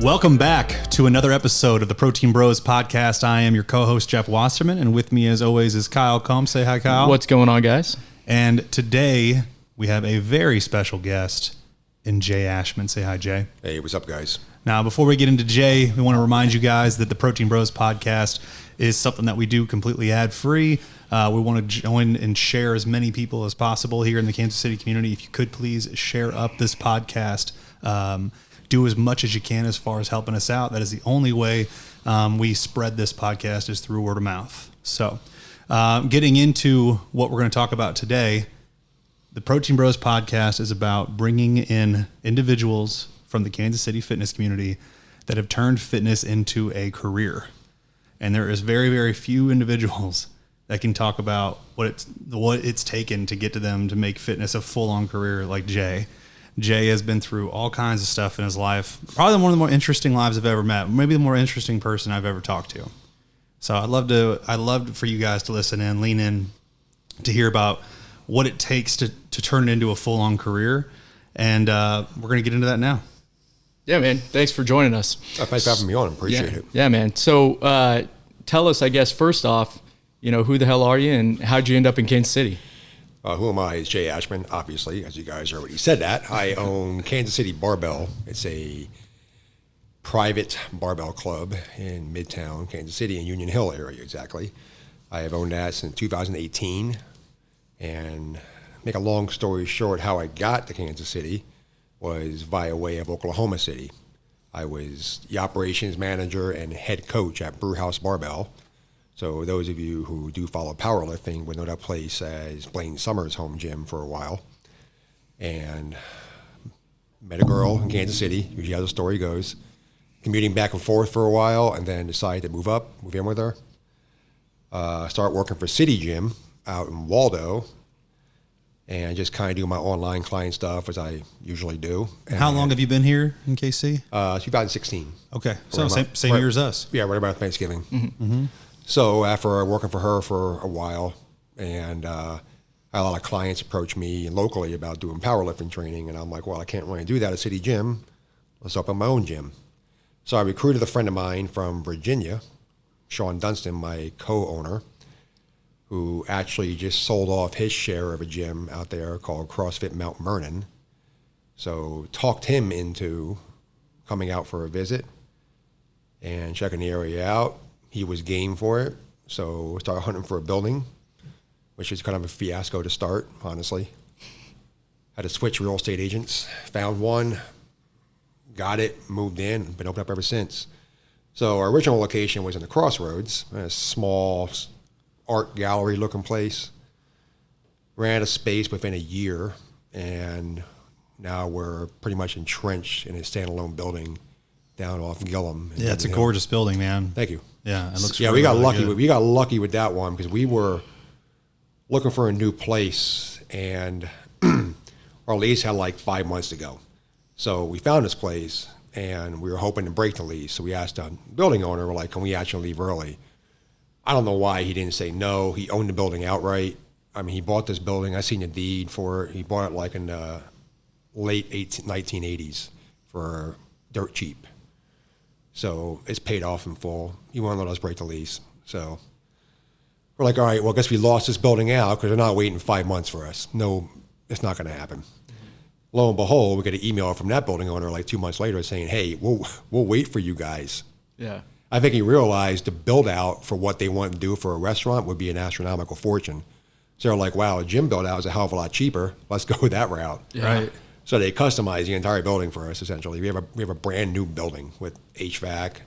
Welcome back to another episode of the Protein Bros podcast. I am your co-host, Jeff Wasserman, and with me, as always, is Kyle Combs. Say hi, Kyle. What's going on, guys? And today, we have a very special guest in Jay Ashman. Say hi, Jay. Hey, what's up, guys? Now, before we get into Jay, we want to remind you guys that the Protein Bros podcast is something that we do completely ad-free. We want to join and share as many people as possible here in the Kansas City community. If you could please share up this podcast, do as much as you can as far as helping us out. That is the only way we spread this podcast is through word of mouth. So getting into what we're going to talk about today, the Protein Bros podcast is about bringing in individuals from the Kansas City fitness community that have turned fitness into a career. And there is very, very few individuals that can talk about what it's taken to get to them to make fitness a full-on career like Jay. Jay has been through all kinds of stuff in his life. Probably one of the more interesting lives I've ever met. Maybe the more interesting person I've ever talked to. So I'd love for you guys to listen in, lean in, to hear about what it takes to turn it into a full-on career. And we're going to get into that now. Yeah, man. Thanks for joining us. Thanks for having me on. Appreciate it. Yeah, man. So tell us, I guess, first off, who the hell are you and how'd you end up in Kansas City? Who am I? It's Jay Ashman, obviously, as you guys already said that. I own Kansas City Barbell. It's a private barbell club in Midtown, Kansas City, in Union Hill area, exactly. I have owned that since 2018. And make a long story short, how I got to Kansas City was via way of Oklahoma City. I was the operations manager and head coach at Brewhouse Barbell. So those of you who do follow powerlifting would know that place as Blaine Summers' home gym for a while. And met a girl in Kansas City, usually how the story goes, commuting back and forth for a while, and then decided to move in with her. Start working for City Gym out in Waldo, and just kind of do my online client stuff as I usually do. And how long have you been here in KC? 2016. Okay, so same year as us. Yeah, right about Thanksgiving. Mm-hmm. Mm-hmm. So after working for her for a while, and I had a lot of clients approach me locally about doing powerlifting training, and I'm like, well, I can't really do that at City Gym. Let's open my own gym. So I recruited a friend of mine from Virginia, Sean Dunstan, my co-owner, who actually just sold off his share of a gym out there called CrossFit Mount Vernon. So talked him into coming out for a visit and checking the area out. He was game for it, so started hunting for a building, which was kind of a fiasco to start, honestly. Had to switch real estate agents, found one, got it, moved in, been open up ever since. So our original location was in the Crossroads, a small art gallery looking place. Ran out of space within a year, and now we're pretty much entrenched in a standalone building down off Gillum. Yeah, it's a gorgeous building, man. Thank you. Yeah, it looks. Yeah, really, we got really lucky. good. We got lucky with that one because we were looking for a new place, and our lease had like 5 months to go. So we found this place, and we were hoping to break the lease. So we asked the building owner, we're like, "Can we actually leave early?" I don't know why he didn't say no. He owned the building outright. I mean, he bought this building. I seen the deed for it. He bought it like in the late 1980s for dirt cheap. So it's paid off in full. He won't let us break the lease. So we're like, all right, well, I guess we lost this building out because they're not waiting 5 months for us. No, it's not going to happen. Mm-hmm. Lo and behold, we get an email from that building owner like 2 months later saying, hey, we'll wait for you guys. Yeah. I think he realized the build out for what they want to do for a restaurant would be an astronomical fortune. So they're like, wow, a gym build out is a hell of a lot cheaper. Let's go with that route. Yeah. Right. So they customized the entire building for us. Essentially, we have a brand new building with HVAC.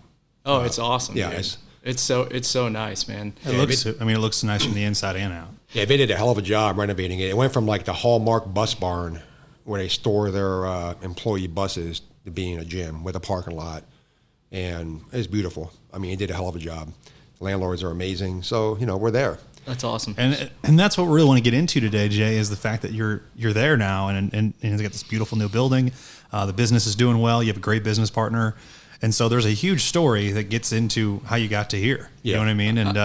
Oh, it's awesome. Yeah, dude. It's so nice, man. It looks nice from the inside and out. Yeah, they did a hell of a job renovating it. It went from like the Hallmark bus barn where they store their employee buses to being a gym with a parking lot. And it's beautiful. I mean, he did a hell of a job. The landlords are amazing. So, we're there. That's awesome. And that's what we really want to get into today, Jay, is the fact that you're there now and it's got this beautiful new building. The business is doing well. You have a great business partner. And so there's a huge story that gets into how you got to here. You know what I mean? And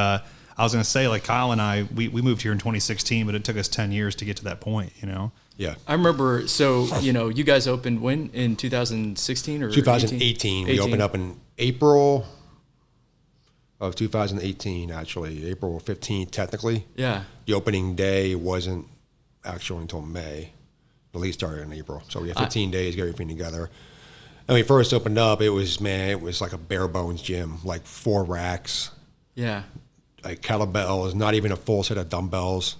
I was going to say, like Kyle and I, we moved here in 2016, but it took us 10 years to get to that point, you know? Yeah. I remember, so, you know, you guys opened when? In 2016 or 2018. We opened up in April of 2018, actually. April 15th, technically. Yeah. The opening day wasn't actually until May. The lease started in April. So we had 15 days to get everything together. And when we first opened up, it was like a bare bones gym, like 4 racks. Yeah. Like kettlebells, not even a full set of dumbbells.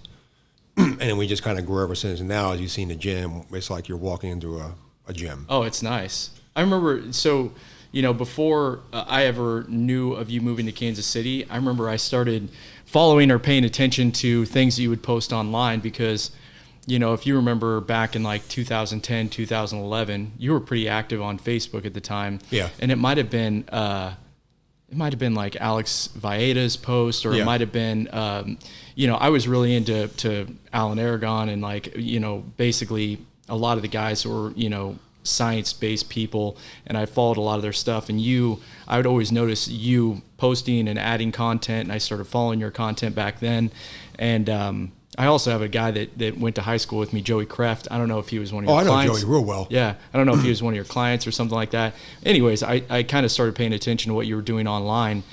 And then we just kind of grew ever since. And now, as you see in the gym, it's like you're walking into a gym. Oh, it's nice. I remember, so, you know, before I ever knew of you moving to Kansas City, I remember I started following or paying attention to things that you would post online because, you know, if you remember back in like 2010, 2011, you were pretty active on Facebook at the time. Yeah. And it might have been like Alex Vaeda's post, or it might have been, you know, I was really into Alan Aragon and, like, you know, basically a lot of the guys were, you know, science-based people, and I followed a lot of their stuff. And I would always notice you posting and adding content, and I started following your content back then. And I also have a guy that went to high school with me, Joey Kreft. I don't know if he was one of your clients. I know Joey real well. Yeah. I don't know if he was one of your clients or something like that. Anyways, I kind of started paying attention to what you were doing online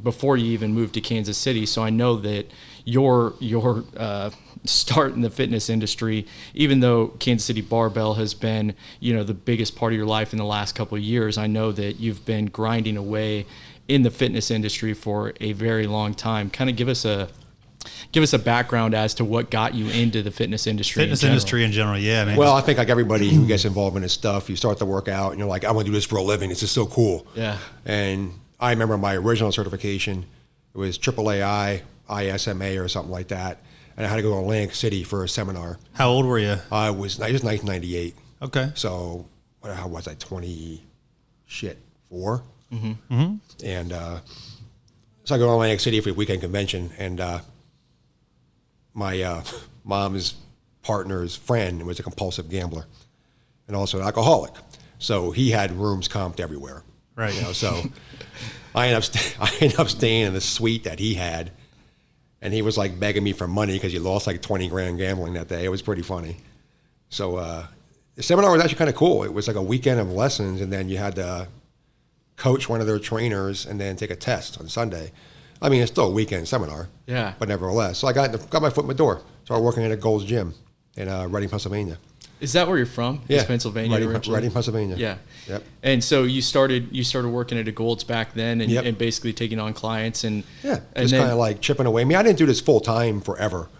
before you even moved to Kansas City. So I know that your start in the fitness industry, even though Kansas City Barbell has been, you know, the biggest part of your life in the last couple of years, I know that you've been grinding away in the fitness industry for a very long time. Kind of give us a background as to what got you into the fitness industry. In general, yeah, man. Well, I think like everybody who gets involved in this stuff, you start to work out and you're like, I want to do this for a living. It's just so cool. Yeah. And I remember my original certification, it was AAAI, ISMA or something like that. And I had to go to Atlantic City for a seminar. How old were you? I was 1998. Okay. So how was I, 4? Mm-hmm. Mm-hmm. And so I go to Atlantic City for a weekend convention, and my mom's partner's friend was a compulsive gambler and also an alcoholic. So he had rooms comped everywhere. Right. You know, so I ended up staying in the suite that he had, and he was like begging me for money because he lost like 20 grand gambling that day. It was pretty funny. So the seminar was actually kind of cool. It was like a weekend of lessons, and then you had to coach one of their trainers and then take a test on Sunday. I mean, it's still a weekend seminar. Yeah. But nevertheless. So I got my foot in the door. Started working at a Gold's Gym in Reading, Pennsylvania. Is that where you're from? Yeah. Is Pennsylvania Reading, Pennsylvania. Yeah. Yep. And so you started working at a Gold's back then and, Yep. and basically taking on clients and Yeah. and Just then, kind of like chipping away. I mean, I didn't do this full time forever.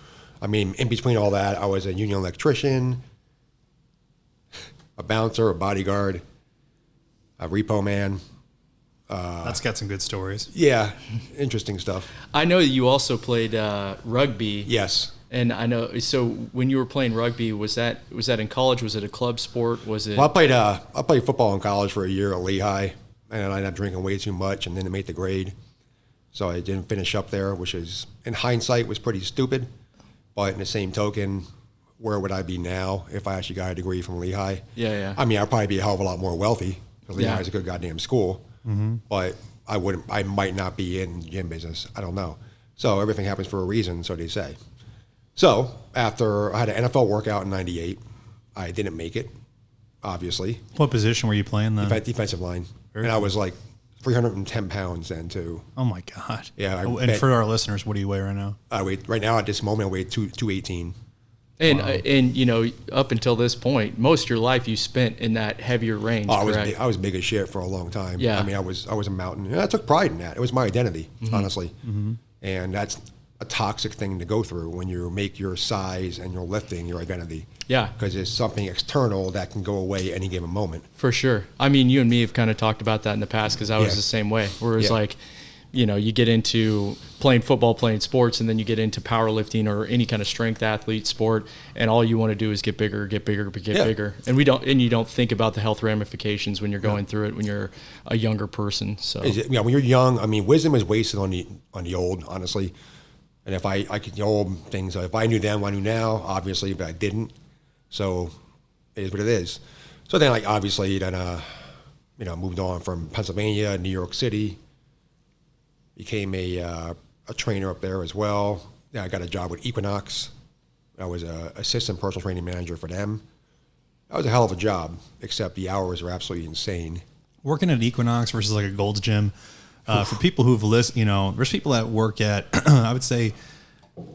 I mean, in between all that, I was a union electrician, a bouncer, a bodyguard, a repo man. That's got some good stories. Yeah, interesting stuff. I know that you also played rugby. Yes. And I know, so when you were playing rugby, was that in college? Was it a club sport? Was it? Well, I played football in college for a year at Lehigh, and I ended up drinking way too much, and then it made the grade. So I didn't finish up there, which is, in hindsight, was pretty stupid. But in the same token, where would I be now if I actually got a degree from Lehigh? Yeah. I mean, I'd probably be a hell of a lot more wealthy, because Yeah. Lehigh's a good goddamn school. Mm-hmm. But I might not be in the gym business. I don't know. So everything happens for a reason, so they say. So after I had an NFL workout in '98, I didn't make it, obviously. What position were you playing then? Defensive line. And I was like 310 pounds then too. Oh my God. Yeah. And for our listeners, what do you weigh right now? I weigh, right now at this moment, I weigh 218. And Wow. and you know, up until this point, most of your life you spent in that heavier range. Oh, correct? I was big as shit for a long time. Yeah. I mean, I was a mountain. And I took pride in that. It was my identity, honestly. Mm-hmm. And that's a toxic thing to go through when you make your size and your lifting your identity. Yeah. Because it's something external that can go away any given moment. For sure. I mean, you and me have kind of talked about that in the past because I was Yeah. the same way. Where it's Yeah. like, you know, you get into playing football, playing sports, and then you get into powerlifting or any kind of strength athlete sport, and all you want to do is get bigger, get bigger, get Yeah. bigger. And you don't think about the health ramifications when you're going through it when you're a younger person. So When you're young, I mean, wisdom is wasted on the old, honestly. And if I could, the old things, if I knew then what I knew now, obviously, but I didn't. So it is what it is. So then, like, obviously, then, moved on from Pennsylvania, New York City, became a a trainer up there as well. Yeah, I got a job with Equinox. I was a assistant personal training manager for them. That was a hell of a job, except the hours are absolutely insane. Working at Equinox versus like a Gold's Gym, for people who've listened, there's people that work at, I would say,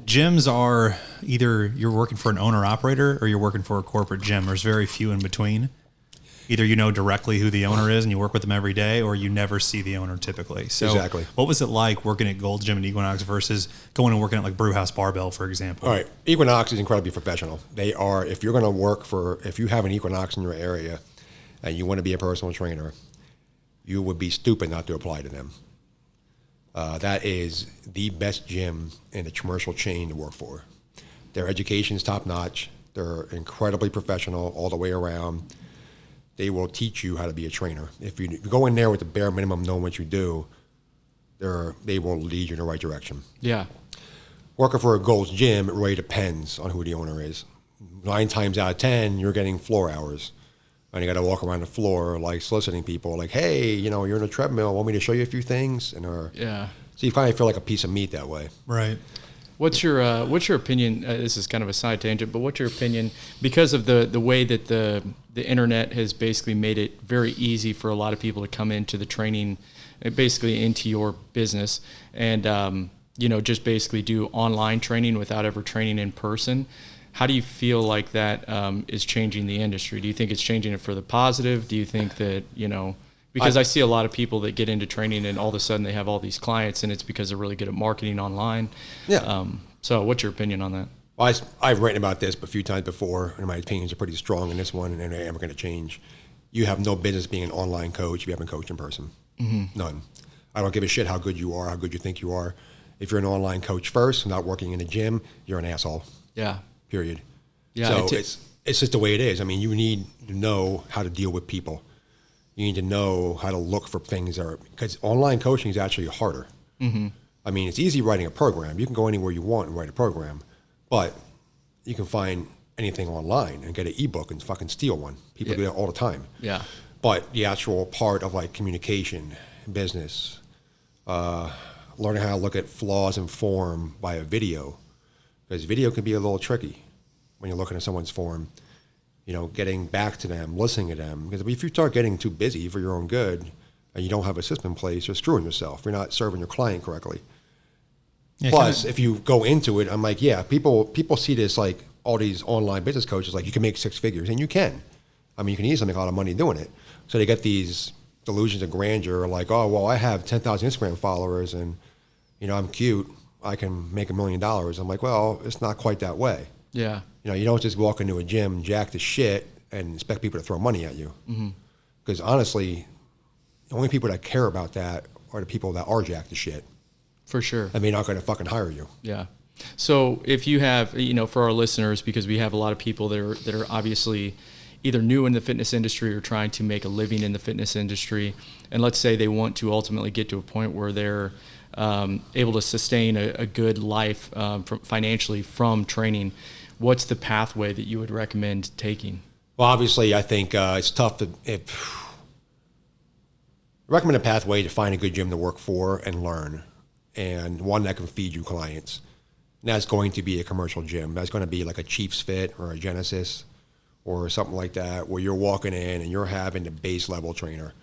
gyms are either you're working for an owner operator or you're working for a corporate gym. There's very few in between. Either you know directly who the owner is and you work with them every day, or you never see the owner typically. So exactly. What was it like working at Gold's Gym and Equinox versus going and working at like Brewhouse Barbell, for example? All right. Equinox is incredibly professional. They are, if you're going to if you have an Equinox in your area and you want to be a personal trainer, you would be stupid not to apply to them. That is the best gym in the commercial chain to work for. Their education is top notch. They're incredibly professional all the way around. They will teach you how to be a trainer. If you go in there with the bare minimum, knowing what you do, they will lead you in the right direction. Yeah. Working for a Gold's Gym, it really depends on who the owner is. 9 times out of 10, you're getting floor hours. And you got to walk around the floor like soliciting people, like, hey, you're in a treadmill, want me to show you a few things? Yeah. So you kind of feel like a piece of meat that way. Right. What's your opinion? This is kind of a side tangent, but what's your opinion because of the way that the internet has basically made it very easy for a lot of people to come into the training, basically into your business, and just basically do online training without ever training in person? How do you feel like that is changing the industry? Do you think it's changing it for the positive? Do you think that because I see a lot of people that get into training and all of a sudden they have all these clients, and it's because they're really good at marketing online. Yeah. So what's your opinion on that? Well, I've written about this a few times before, and my opinions are pretty strong in this one, and they're never going to change. You have no business being an online coach if you haven't coached in person. Mm-hmm. None. I don't give a shit how good you are, how good you think you are. If you're an online coach first, not working in a gym, you're an asshole. Yeah. Period. Yeah. So it's just the way it is. I mean, you need to know how to deal with people. You need to know how to look for things because online coaching is actually harder. Mm-hmm. I mean, it's easy writing a program. You can go anywhere you want and write a program, but you can find anything online and get an ebook and fucking steal one. People do that all the time. Yeah. But the actual part of like communication, business, learning how to look at flaws in form by a video, because video can be a little tricky when you're looking at someone's form. Getting back to them, listening to them. Because if you start getting too busy for your own good and you don't have a system in place, you're screwing yourself. You're not serving your client correctly. Yeah, plus, if you go into it, I'm like, yeah, people see this like all these online business coaches, like you can make 6 figures, and you can. I mean, you can easily make a lot of money doing it. So they get these delusions of grandeur, like, oh, well, I have 10,000 Instagram followers and, I'm cute. I can make $1 million. I'm like, well, it's not quite that way. Yeah. You don't just walk into a gym, jack the shit, and expect people to throw money at you. Because honestly, the only people that care about that are the people that are jacked the shit. For sure. And they're not going to fucking hire you. Yeah. So if you have, for our listeners, because we have a lot of people that are obviously either new in the fitness industry or trying to make a living in the fitness industry, and let's say they want to ultimately get to a point where they're able to sustain a good life financially from training, what's the pathway that you would recommend taking? Well, obviously, I think it's tough to recommend a pathway to find a good gym to work for and learn, and one that can feed you clients. And that's going to be a commercial gym. That's going to be like a Chiefs Fit or a Genesis or something like that, where you're walking in and you're having the base level trainer.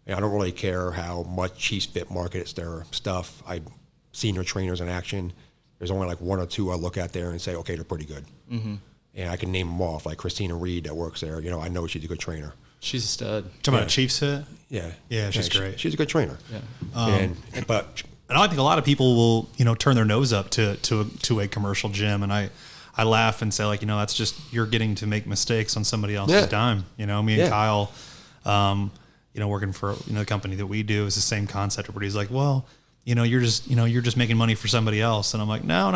And I don't really care how much Chiefs Fit markets their stuff. I've seen their trainers in action. There's only like 1 or 2 I look at there and say, okay, they're pretty good. Mm-hmm. And I can name them off, like Christina Reed that works there. I know she's a good trainer. She's a stud. Talking about Chiefs Fit? Yeah. Yeah, she's great. She's a good trainer. Yeah. And I think a lot of people will, turn their nose up to a commercial gym, and I laugh and say, like, that's just you're getting to make mistakes on somebody else's dime. Me and Kyle, working for the company that we do is the same concept. Where he's like, well, you're just making money for somebody else, and I'm like, no,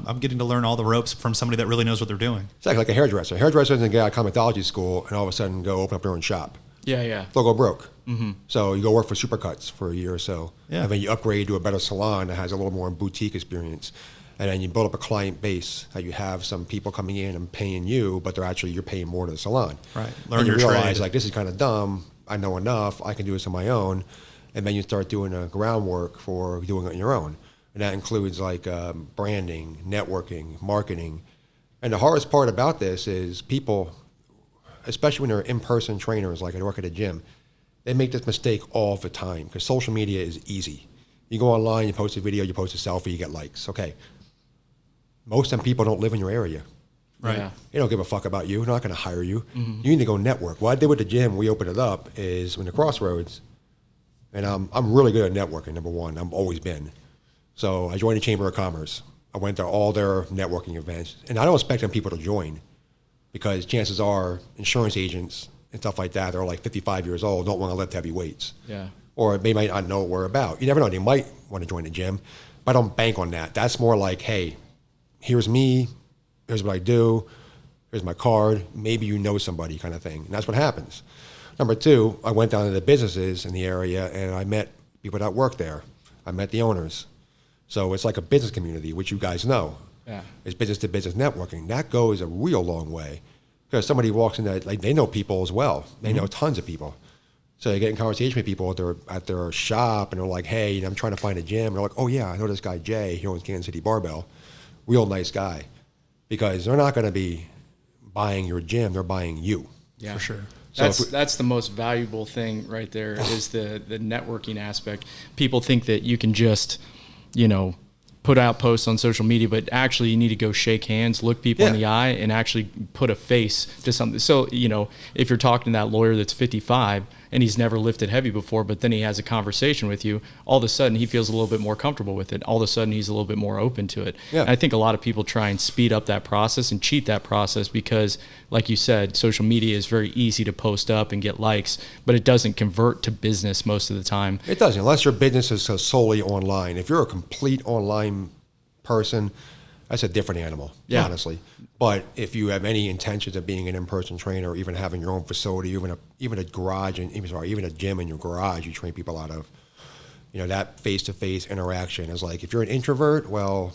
I'm getting to learn all the ropes from somebody that really knows what they're doing. It's like a hairdresser. Hairdresser doesn't get out of cosmetology school and all of a sudden go open up their own shop. Yeah. They'll go broke. Mm-hmm. So you go work for Supercuts for a year or so, and then you upgrade to a better salon that has a little more boutique experience, and then you build up a client base that you have some people coming in and paying you, but you're paying more to the salon. Right. Learn your realize, like, this is kind of dumb. I know enough. I can do this on my own. And then you start doing the groundwork for doing it on your own. And that includes like branding, networking, marketing. And the hardest part about this is people, especially when they're in-person trainers, like I work at a gym, they make this mistake all the time because social media is easy. You go online, you post a video, you post a selfie, you get likes. Okay. Most of them people don't live in your area. Right. Yeah. They don't give a fuck about you. They're not going to hire you. You need to go network. What I did with the gym, we opened it up, is in the Crossroads, and I'm really good at networking, number one. I've always been. So I joined the Chamber of Commerce. I went to all their networking events, and I don't expect them people to join because chances are insurance agents and stuff like that, they're like 55 years old, don't want to lift heavy weights. Yeah. Or they might not know what we're about. You never know. They might want to join the gym, but I don't bank on that. That's more like, hey, here's me, here's what I do, here's my card, maybe you know somebody kind of thing. And that's what happens. Number two, I went down to the businesses in the area and I met people that work there. I met the owners. So it's like a business community, which you guys know. Yeah. It's business to business networking. That goes a real long way. Because somebody walks in that, like they know people as well. They know tons of people. So they get in conversation with people at their shop and they're like, hey, I'm trying to find a gym. And they're like, oh yeah, I know this guy Jay, he owns City Barbell. Real nice guy. Because they're not going to be buying your gym, they're buying you. Yeah. For sure. So That's the most valuable thing right there is the networking aspect. People think that you can just, put out posts on social media, but actually you need to go shake hands, look people in the eye, and actually put a face to something. So, if you're talking to that lawyer that's 55 and he's never lifted heavy before, but then he has a conversation with you, all of a sudden he feels a little bit more comfortable with it. All of a sudden he's a little bit more open to it. Yeah. And I think a lot of people try and speed up that process and cheat that process because, like you said, social media is very easy to post up and get likes, but it doesn't convert to business most of the time. It doesn't, unless your business is solely online. If you're a complete online person, that's a different animal, honestly. But if you have any intentions of being an in-person trainer or even having your own facility, even a garage, and even a gym in your garage you train people out of, that face-to-face interaction is like, if you're an introvert, well,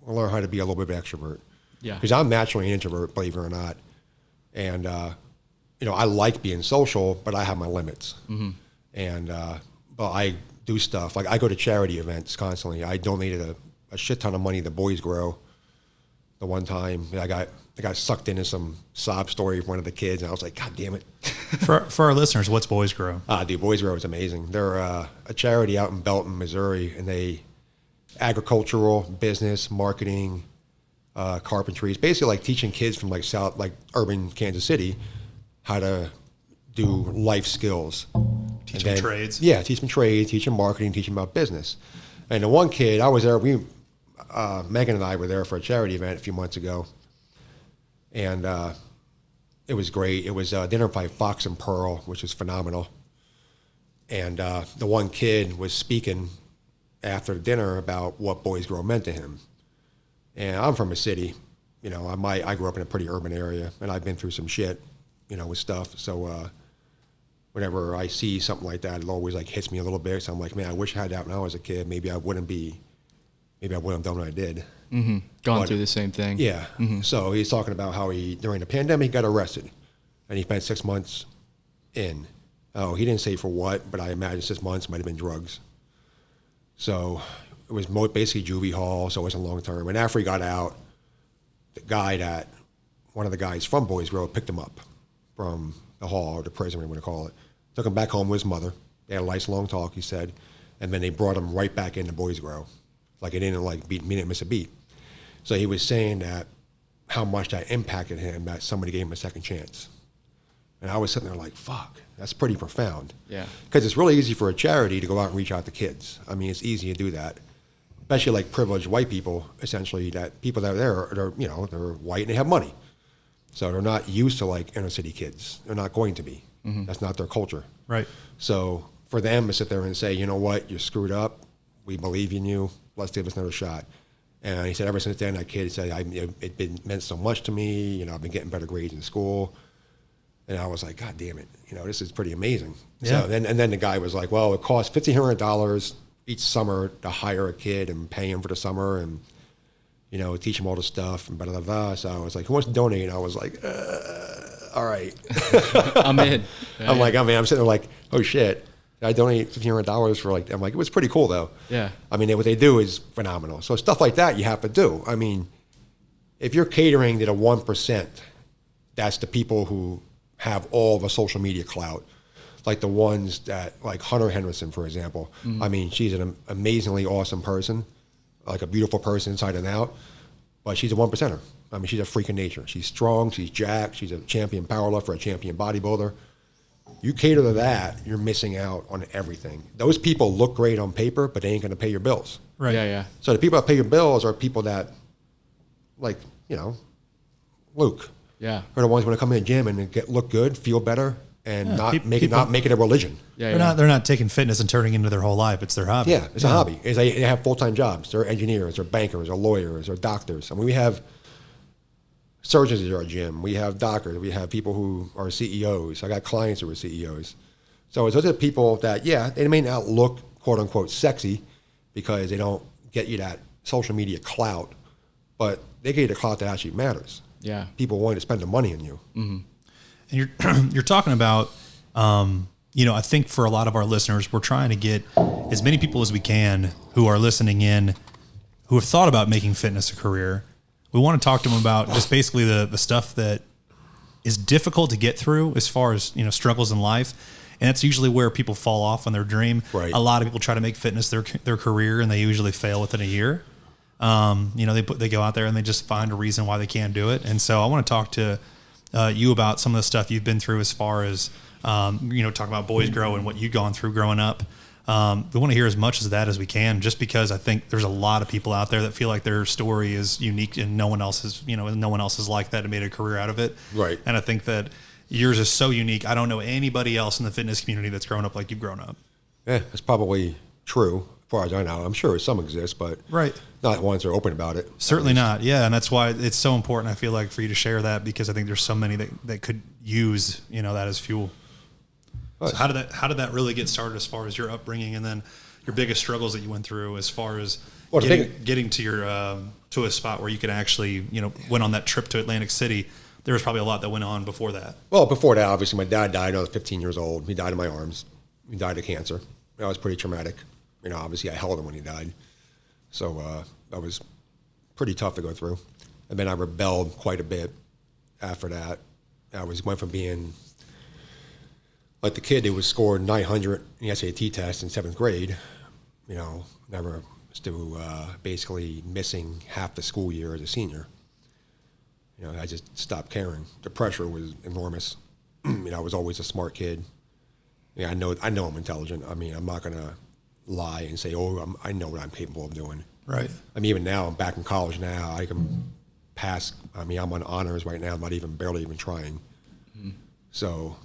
learn how to be a little bit of an extrovert. Yeah. Because I'm naturally an introvert, believe it or not. And, I like being social, but I have my limits. And, but I do stuff. Like I go to charity events constantly. I donated a shit ton of money to Boys Grow. The one time I got sucked into some sob story of one of the kids, and I was like, God damn it. For our listeners, what's Boys Grow? Dude, Boys Grow is amazing. They're a charity out in Belton, Missouri, and they agricultural, business, marketing, carpentry. It's basically like teaching kids from like urban Kansas City how to do life skills. Teach them trades? Yeah, teach them trades, teach them marketing, teach them about business. And the one kid, I was there, Megan and I were there for a charity event a few months ago, and it was great. It was dinner by Fox and Pearl, which is phenomenal. And the one kid was speaking after dinner about what Boys Grow meant to him. And I'm from a city, I grew up in a pretty urban area, and I've been through some shit, with stuff. So whenever I see something like that, it always like hits me a little bit. So I'm like, man, I wish I had that when I was a kid. Maybe I wouldn't have done what I did. Gone through the same thing. Yeah. So he's talking about how during the pandemic, got arrested, and he spent 6 months in. Oh, he didn't say for what, but I imagine 6 months might have been drugs. So it was basically juvie hall, so it wasn't long term. And after he got out, one of the guys from Boys Grow picked him up from the hall or the prison, whatever you want to call it. Took him back home with his mother. They had a nice long talk, he said, and then they brought him right back into Boys Grow. Like he didn't miss a beat. So he was saying that how much that impacted him, that somebody gave him a second chance. And I was sitting there like, fuck, that's pretty profound. Yeah. Because it's really easy for a charity to go out and reach out to kids. I mean, it's easy to do that. Especially like privileged white people, essentially, that people that are there, they're white and they have money. So they're not used to like inner city kids. They're not going to be. That's not their culture. Right. So for them to sit there and say, you know what, you're screwed up. We believe in you. Let's give this another shot. And he said, ever since then, that kid said, it meant so much to me. I've been getting better grades in school. And I was like, God damn it. This is pretty amazing. Yeah. So then the guy was like, well, it costs $1,500 each summer to hire a kid and pay him for the summer and, teach him all the stuff and blah, blah, blah. So I was like, who wants to donate? And I was like, all right. I'm in. I'm sitting there like, oh shit. I donate $1,500 for I'm like, it was pretty cool though. Yeah. I mean, what they do is phenomenal. So stuff like that you have to do. I mean, if you're catering to the 1%, that's the people who have all the social media clout, like the ones that, like Hunter Henderson, for example. I mean, she's an amazingly awesome person, like a beautiful person inside and out, but she's a 1%er. I mean, she's a freak of nature. She's strong, she's jacked, she's a champion powerlifter, a champion bodybuilder. You cater to that, you're missing out on everything. Those people look great on paper, but they ain't going to pay your bills. Right. Yeah. So the people that pay your bills are people that, like, Luke. Yeah. Are the ones when they come in the gym and look good, feel better, and not make it a religion. Yeah. They're not taking fitness and turning it into their whole life. It's their hobby. Yeah, it's a hobby. They have full-time jobs. They're engineers, they're bankers, they're lawyers, they're doctors. I mean, we have surgeons at our gym. We have doctors. We have people who are CEOs. I got clients who are CEOs. So those are people that, they may not look, quote unquote, sexy because they don't get you that social media clout, but they get you the clout that actually matters. Yeah. People wanting to spend the money on you. Mm-hmm. And you're talking about, I think for a lot of our listeners, we're trying to get as many people as we can who are listening in, who have thought about making fitness a career. We want to talk to them about just basically the stuff that is difficult to get through as far as, struggles in life. And that's usually where people fall off on their dream. Right. A lot of people try to make fitness their career, and they usually fail within a year. They go out there and they just find a reason why they can't do it. And so I want to talk to you about some of the stuff you've been through as far as, talking about Boys Grow and what you've gone through growing up. We want to hear as much of that as we can, just because I think there's a lot of people out there that feel like their story is unique and no one else is like that and made a career out of it. Right. And I think that yours is so unique. I don't know anybody else in the fitness community that's grown up like you've grown up. Yeah, that's probably true as far as I know. I'm sure some exist, but right. Not ones that are open about it. Certainly not. Yeah. And that's why it's so important, I feel like, for you to share that, because I think there's so many that could use, that as fuel. So how did that really get started as far as your upbringing, and then your biggest struggles that you went through as far as getting to your to a spot where you could actually went on that trip to Atlantic City? There was probably a lot that went on before that. Well, before that, obviously, my dad died when I was 15 years old. He died in my arms. He died of cancer. That was pretty traumatic. Obviously, I held him when he died. So that was pretty tough to go through. And then I rebelled quite a bit after that. Went from being like the kid who was scored 900 in the SAT test in 7th grade, never to basically missing half the school year as a senior. I just stopped caring. The pressure was enormous. I was always a smart kid. Yeah, I know I'm intelligent. I mean, I'm not going to lie and say, I know what I'm capable of doing. Right. I mean, even now, I'm back in college now. I can pass. I mean, I'm on honors right now. I'm not barely even trying. Mm-hmm. So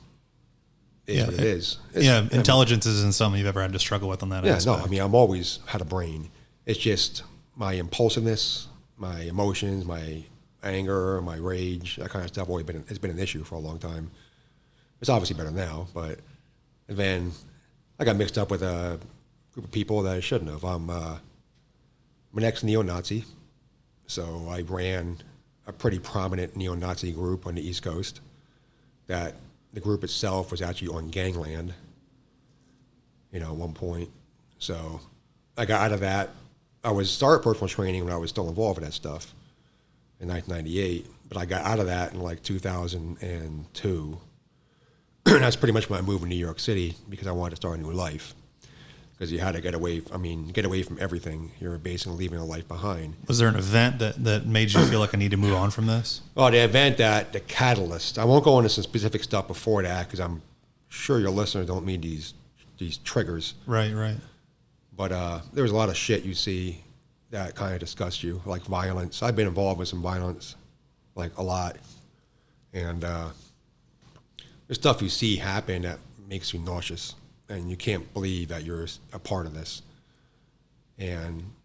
it's what it is. Intelligence isn't something you've ever had to struggle with on that aspect. No, I mean, I've always had a brain. It's just my impulsiveness, my emotions, my anger, my rage, that kind of stuff. It's been an issue for a long time. It's obviously better now, but then I got mixed up with a group of people that I shouldn't have. I'm an ex-neo-Nazi, so I ran a pretty prominent neo-Nazi group on the East Coast. That the group itself was actually on gangland, at one point. So I got out of that. I started personal training when I was still involved in that stuff in 1998, but I got out of that in 2002. And that's pretty much when I moved to New York City because I wanted to start a new life. Because you had to get away from everything. You're basically leaving a life behind. Was there an event that made you feel like I need to move on from this? Well, the event the catalyst. I won't go into some specific stuff before that because I'm sure your listeners don't need these triggers. Right. But there was a lot of shit you see that kind of disgusts you, like violence. I've been involved with some violence, a lot. And there's stuff you see happen that makes you nauseous. And you can't believe that you're a part of this.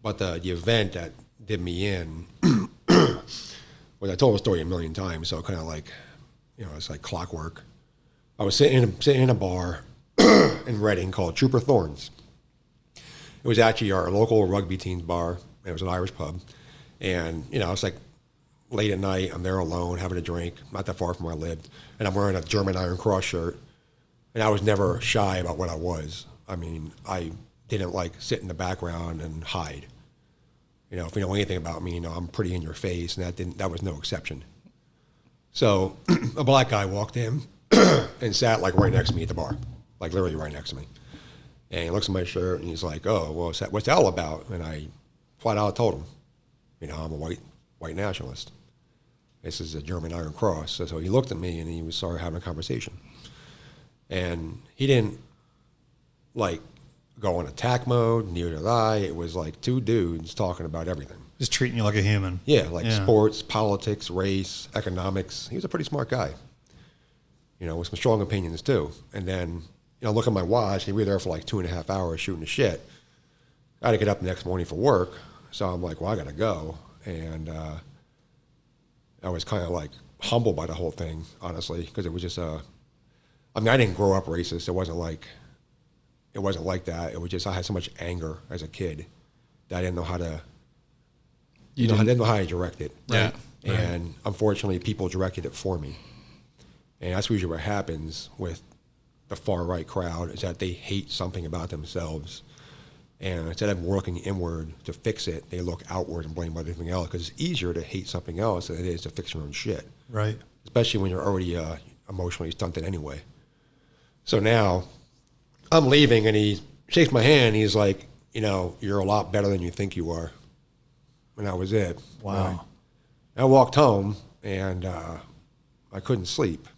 But the event that did me in, well, I told the story a million times, so kind of it's like clockwork. I was sitting in a bar in Reading called Trooper Thorns. It was actually our local rugby team's bar, and it was an Irish pub. And, it's late at night, I'm there alone, having a drink, not that far from where I lived, and I'm wearing a German Iron Cross shirt. And I was never shy about what I was. I mean, I didn't like sit in the background and hide. You know, if you know anything about me, you know, I'm pretty in your face, and that was no exception. So a black guy walked in and sat like right next to me at the bar, like literally right next to me. And he looks at my shirt and he's like, "Oh, well, what's that all about?" And I flat out told him, you know, I'm a white nationalist. This is a German Iron Cross. So he looked at me and he started having a conversation. And he didn't like go on attack mode, neither did I. It was like two dudes talking about everything. Just treating you like a human. Yeah, like sports, politics, race, economics. He was a pretty smart guy, you know, with some strong opinions too. And then, you know, look at my watch. We were there for like 2.5 hours shooting the shit. I had to get up the next morning for work. So I'm like, well, I got to go. And I was kind of like humbled by the whole thing, honestly, because it was just I mean, I didn't grow up racist. It wasn't like that. It was just I had so much anger as a kid that I didn't know how to. I didn't know how to direct it. Right. And unfortunately, people directed it for me. And that's usually what happens with the far right crowd is that they hate something about themselves. And instead of working inward to fix it, they look outward and blame everything else because it's easier to hate something else than it is to fix your own shit. Right. Especially when you're already emotionally stunted anyway. So now I'm leaving and he shakes my hand and he's like, you know, you're a lot better than you think you are. And that was it. Wow. I walked home and I couldn't sleep.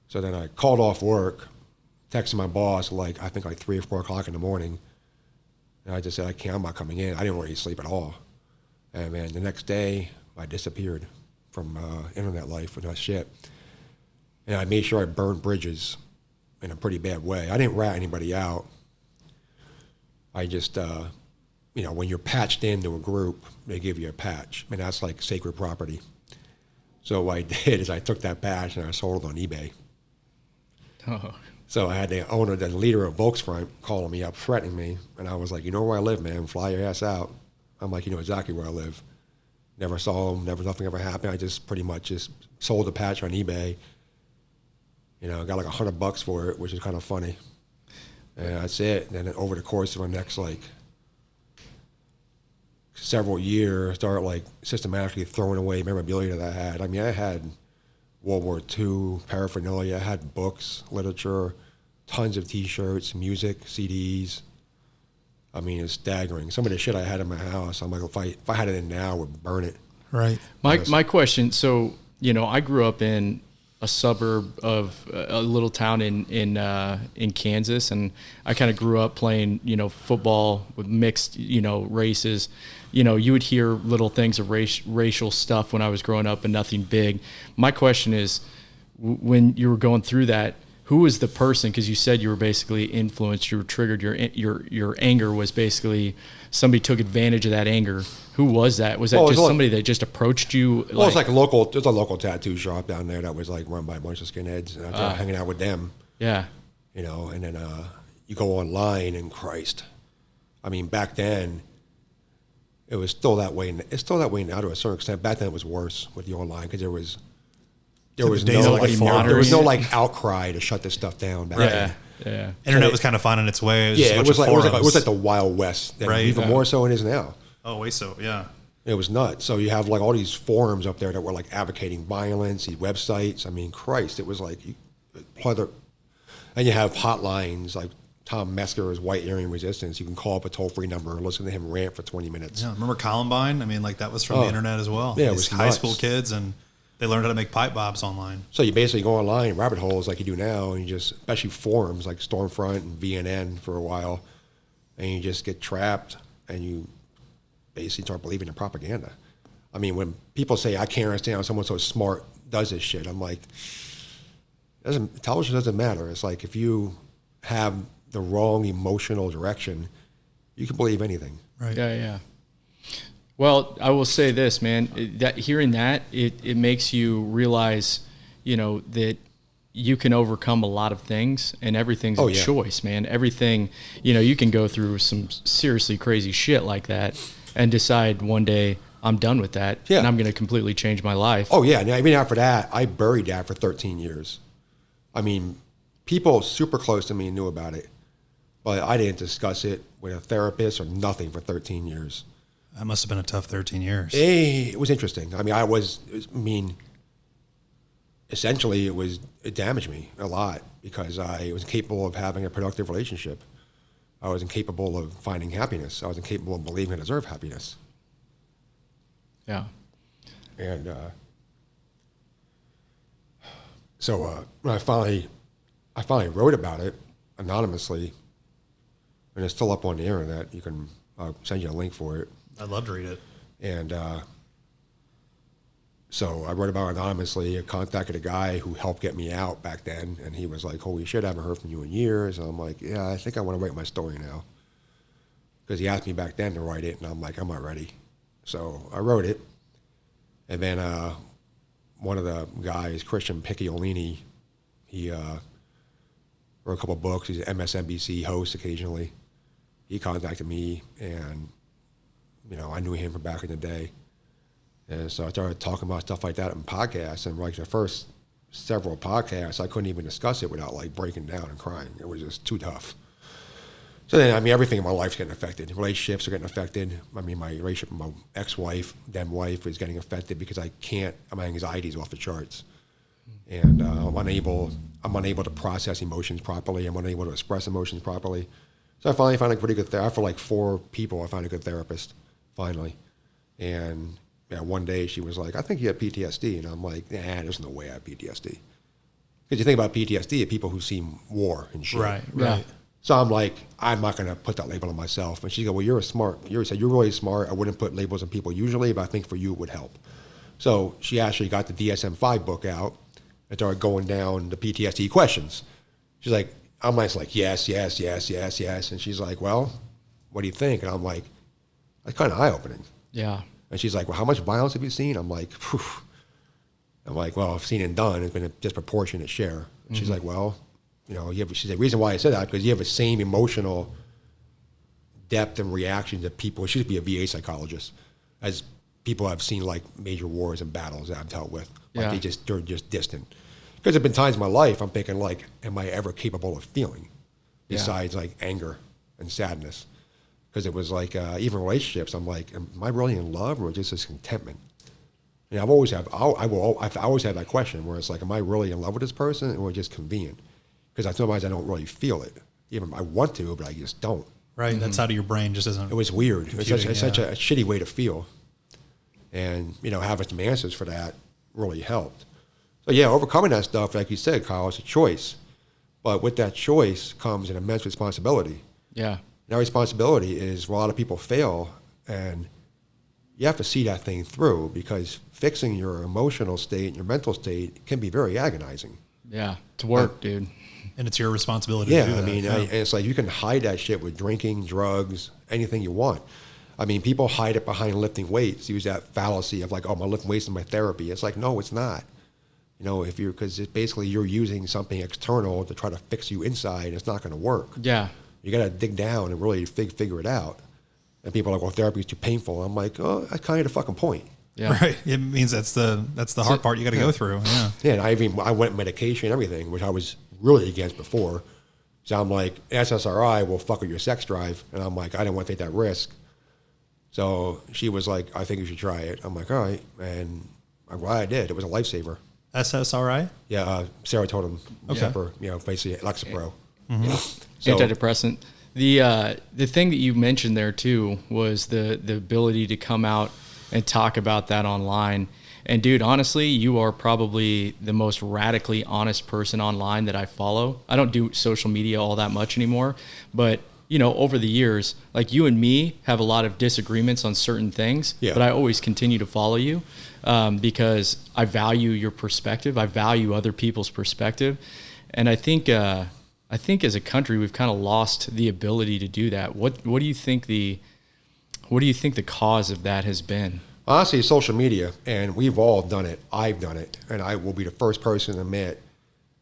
So then I called off work, texted my boss I think 3 or 4 o'clock in the morning. And I just said, I'm not coming in. I didn't really sleep at all. And man, the next day I disappeared from internet life with that shit. And I made sure I burned bridges in a pretty bad way. I didn't rat anybody out. I just, you know, when you're patched into a group, they give you a patch. I mean, that's like sacred property. So what I did is I took that patch and I sold it on eBay. Oh. So I had the leader of Volksfront calling me up, threatening me. And I was like, you know where I live, man. Fly your ass out. I'm like, you know exactly where I live. Never saw him. Nothing ever happened. I just pretty much just sold the patch on eBay. You know, got like $100 for it, which is kind of funny. And that's it. And then over the course of the next several years, started like systematically throwing away memorabilia that I had. I mean, I had World War II paraphernalia. I had books, literature, tons of T-shirts, music, CDs. I mean, it's staggering. Some of the shit I had in my house, I'm like, if I had it in now, I would burn it. Right. My question. So, you know, I grew up in a suburb of a little town in Kansas, and I kind of grew up playing, you know, football with mixed, you know, races. You know, you would hear little things of racial stuff when I was growing up, and nothing big. My question is, when you were going through that, who was the person? Because you said you were basically influenced, you were triggered. Your anger was basically somebody took advantage of that anger. Who was that? Was that just somebody that just approached you? Well, it's like a local tattoo shop down there that was like run by a bunch of skinheads, and I was hanging out with them. Yeah. You know, and then you go online, and Christ, I mean, back then it was still that way. It's still that way now to a certain extent. Back then it was worse with the online because there was no like outcry to shut this stuff down back then. Yeah. Internet was kind of finding its way. It was like the Wild West, right? Even more so than it is now. Oh, way so, yeah. It was nuts. So you have like all these forums up there that were like advocating violence, these websites. I mean, Christ, it was like and you have hotlines like Tom Mesker's White Aryan Resistance. You can call up a toll-free number and listen to him rant for 20 minutes. Yeah, remember Columbine? I mean, like that was from the internet as well. Yeah, it was high nuts. school kids, and they learned how to make pipe bombs online. So you basically go online, rabbit holes like you do now, and you just, especially forums like Stormfront and VNN for a while, and you just get trapped, and you basically start believing in propaganda. I mean, when people say, I can't understand how someone so smart does this shit, I'm like, television doesn't matter. It's like if you have the wrong emotional direction, you can believe anything. Right. Yeah. Well, I will say this, man, that hearing that, it makes you realize, you know, that you can overcome a lot of things, and everything's a choice, man. Everything, you know, you can go through some seriously crazy shit like that and decide one day I'm done with that and I'm going to completely change my life. Oh, yeah. Now, even after that, I buried that for 13 years. I mean, people super close to me knew about it. But I didn't discuss it with a therapist or nothing for 13 years. That must have been a tough 13 years. It was interesting. I mean, essentially it damaged me a lot because I was incapable of having a productive relationship. I was incapable of finding happiness. I was incapable of believing I deserve happiness. Yeah. And so when I finally wrote about it anonymously, and it's still up on the internet. I'll send you a link for it. I'd love to read it. And so I wrote about it anonymously. I contacted a guy who helped get me out back then, and he was like, holy shit, I haven't heard from you in years. And I'm like, yeah, I think I want to write my story now. Because he asked me back then to write it, and I'm like, I'm not ready. So I wrote it. And then one of the guys, Christian Picciolini, he wrote a couple of books. He's an MSNBC host occasionally. He contacted me, and I knew him from back in the day. And so I started talking about stuff like that in podcasts. And like the first several podcasts, I couldn't even discuss it without like breaking down and crying. It was just too tough. So then, everything in my life's getting affected. Relationships are getting affected. My relationship with my ex-wife, then wife, is getting affected because my anxiety's off the charts. And I'm unable to process emotions properly. I'm unable to express emotions properly. So I finally found a pretty good therapist. After like 4 people, I found a good therapist, finally. And one day she was like, I think you have PTSD. And I'm like, nah, there's no way I have PTSD. Because you think about PTSD, people who've seen war and shit. Right. Yeah. So I'm like, I'm not going to put that label on myself. And she go, well, you're really smart. I wouldn't put labels on people usually, but I think for you it would help. So she actually got the DSM-5 book out and started going down the PTSD questions. She's like, I'm like, yes. And she's like, well, what do you think? And I'm like, that's kind of eye-opening. Yeah. And she's like, well, how much violence have you seen? I'm like, phew. I'm like, well, I've seen and done. It's been a disproportionate share. And she's like, well, she's the reason why I said that, because you have the same emotional depth and reaction to people. She should be a VA psychologist, as people have seen like major wars and battles that I've dealt with. Like Yeah. they're just distant. Because there have been times in my life I'm thinking like, am I ever capable of feeling besides like anger and sadness? Because it was like, even relationships, I'm like, am I really in love or just this contentment? And I've always had that question where it's like, am I really in love with this person or just convenient? Because sometimes I don't really feel it. Even I want to, but I just don't. Right. That side of your brain just isn't. It was weird. It's such yeah. a shitty way to feel. And, having some answers for that really helped. So, yeah, overcoming that stuff, like you said, Kyle, it's a choice. But with that choice comes an immense responsibility. Yeah. And that responsibility is where a lot of people fail, and you have to see that thing through, because fixing your emotional state and your mental state can be very agonizing. Yeah. It's work, dude. And it's your responsibility to do that. And it's like you can hide that shit with drinking, drugs, anything you want. People hide it behind lifting weights, use that fallacy of like, oh, I'm lifting weights in my therapy. It's like, no, it's not. Because it's basically you're using something external to try to fix you inside, it's not going to work. Yeah. You got to dig down and really figure it out. And people are like, well, therapy is too painful. I'm like, oh, that's kind of the fucking point. Yeah. Right. It means that's the hard part you got to go through. Yeah. Yeah, and I went medication and everything, which I was really against before. So I'm like, SSRI will fuck with your sex drive. And I'm like, I didn't want to take that risk. So she was like, I think you should try it. I'm like, all right. And I'm glad I did. It was a lifesaver. SSRI? Yeah, serotonin. Okay. Pepper, basically Lexapro. Mm-hmm. Yeah. So, Antidepressant. The thing that you mentioned there too was the ability to come out and talk about that online. And dude, honestly, you are probably the most radically honest person online that I follow. I don't do social media all that much anymore, but over the years, like you and me have a lot of disagreements on certain things, but I always continue to follow you because I value your perspective. I value other people's perspective. And I think as a country, we've kind of lost the ability to do that. What do you think the cause of that has been? Honestly, social media, and we've all done it. I've done it, and I will be the first person to admit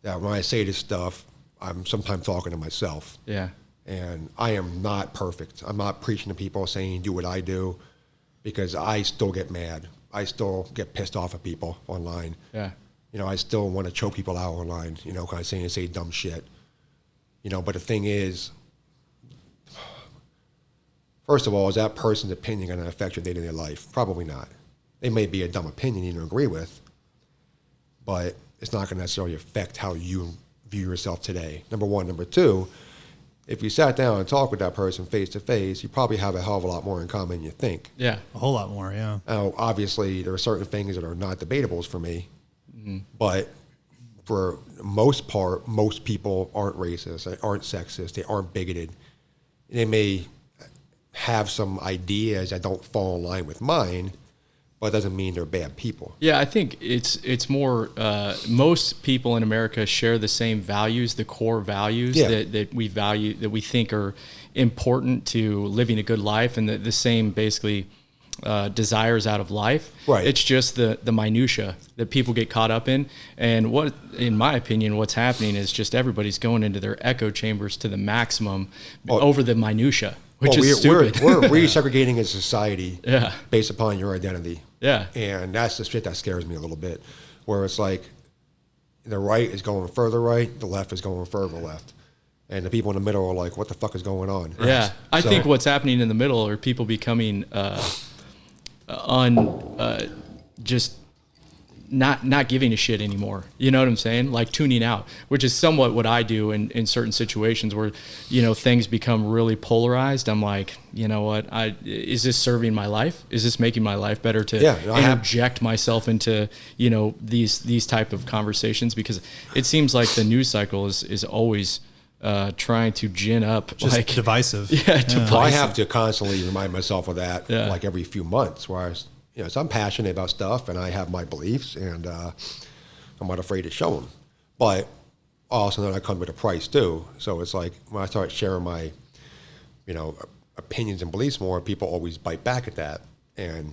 that when I say this stuff, I'm sometimes talking to myself. Yeah. And I am not perfect. I'm not preaching to people saying do what I do, because I still get mad. I still get pissed off at people online. Yeah. I still want to choke people out online, kind of say dumb shit. But the thing is, First of all, is that person's opinion going to affect your day-to-day life? Probably not. It may be a dumb opinion you don't agree with, but it's not going to necessarily affect how you view yourself today. Number one. Number two, if you sat down and talked with that person face to face, you probably have a hell of a lot more in common than you think. Yeah. A whole lot more, yeah. Now, obviously, there are certain things that are not debatable for me, but for the most part, most people aren't racist, they aren't sexist, they aren't bigoted. They may have some ideas that don't fall in line with mine, but it doesn't mean they're bad people. Yeah, I think it's more, most people in America share the same values, the core values that we value, that we think are important to living a good life, and the same basically desires out of life. Right. It's just the minutia that people get caught up in. And what, in my opinion, what's happening is just everybody's going into their echo chambers to the maximum over the minutia, which is stupid. We're resegregating as a society Yeah. based upon your identity. Yeah. And that's the shit that scares me a little bit, where it's like the right is going further right, the left is going further left. And the people in the middle are like, what the fuck is going on? Yeah. I think what's happening in the middle are people becoming just not giving a shit anymore. You know what I'm saying? Like tuning out, which is somewhat what I do in certain situations where, things become really polarized. I'm like, you know what? Is this serving my life? Is this making my life better to interject myself into, these type of conversations? Because it seems like the news cycle is always trying to gin up, just like divisive. Yeah, divisive. Well, I have to constantly remind myself of that, like every few months, where so I'm passionate about stuff and I have my beliefs, and I'm not afraid to show them. But also then I come with a price too. So it's like when I start sharing my, opinions and beliefs more, people always bite back at that. And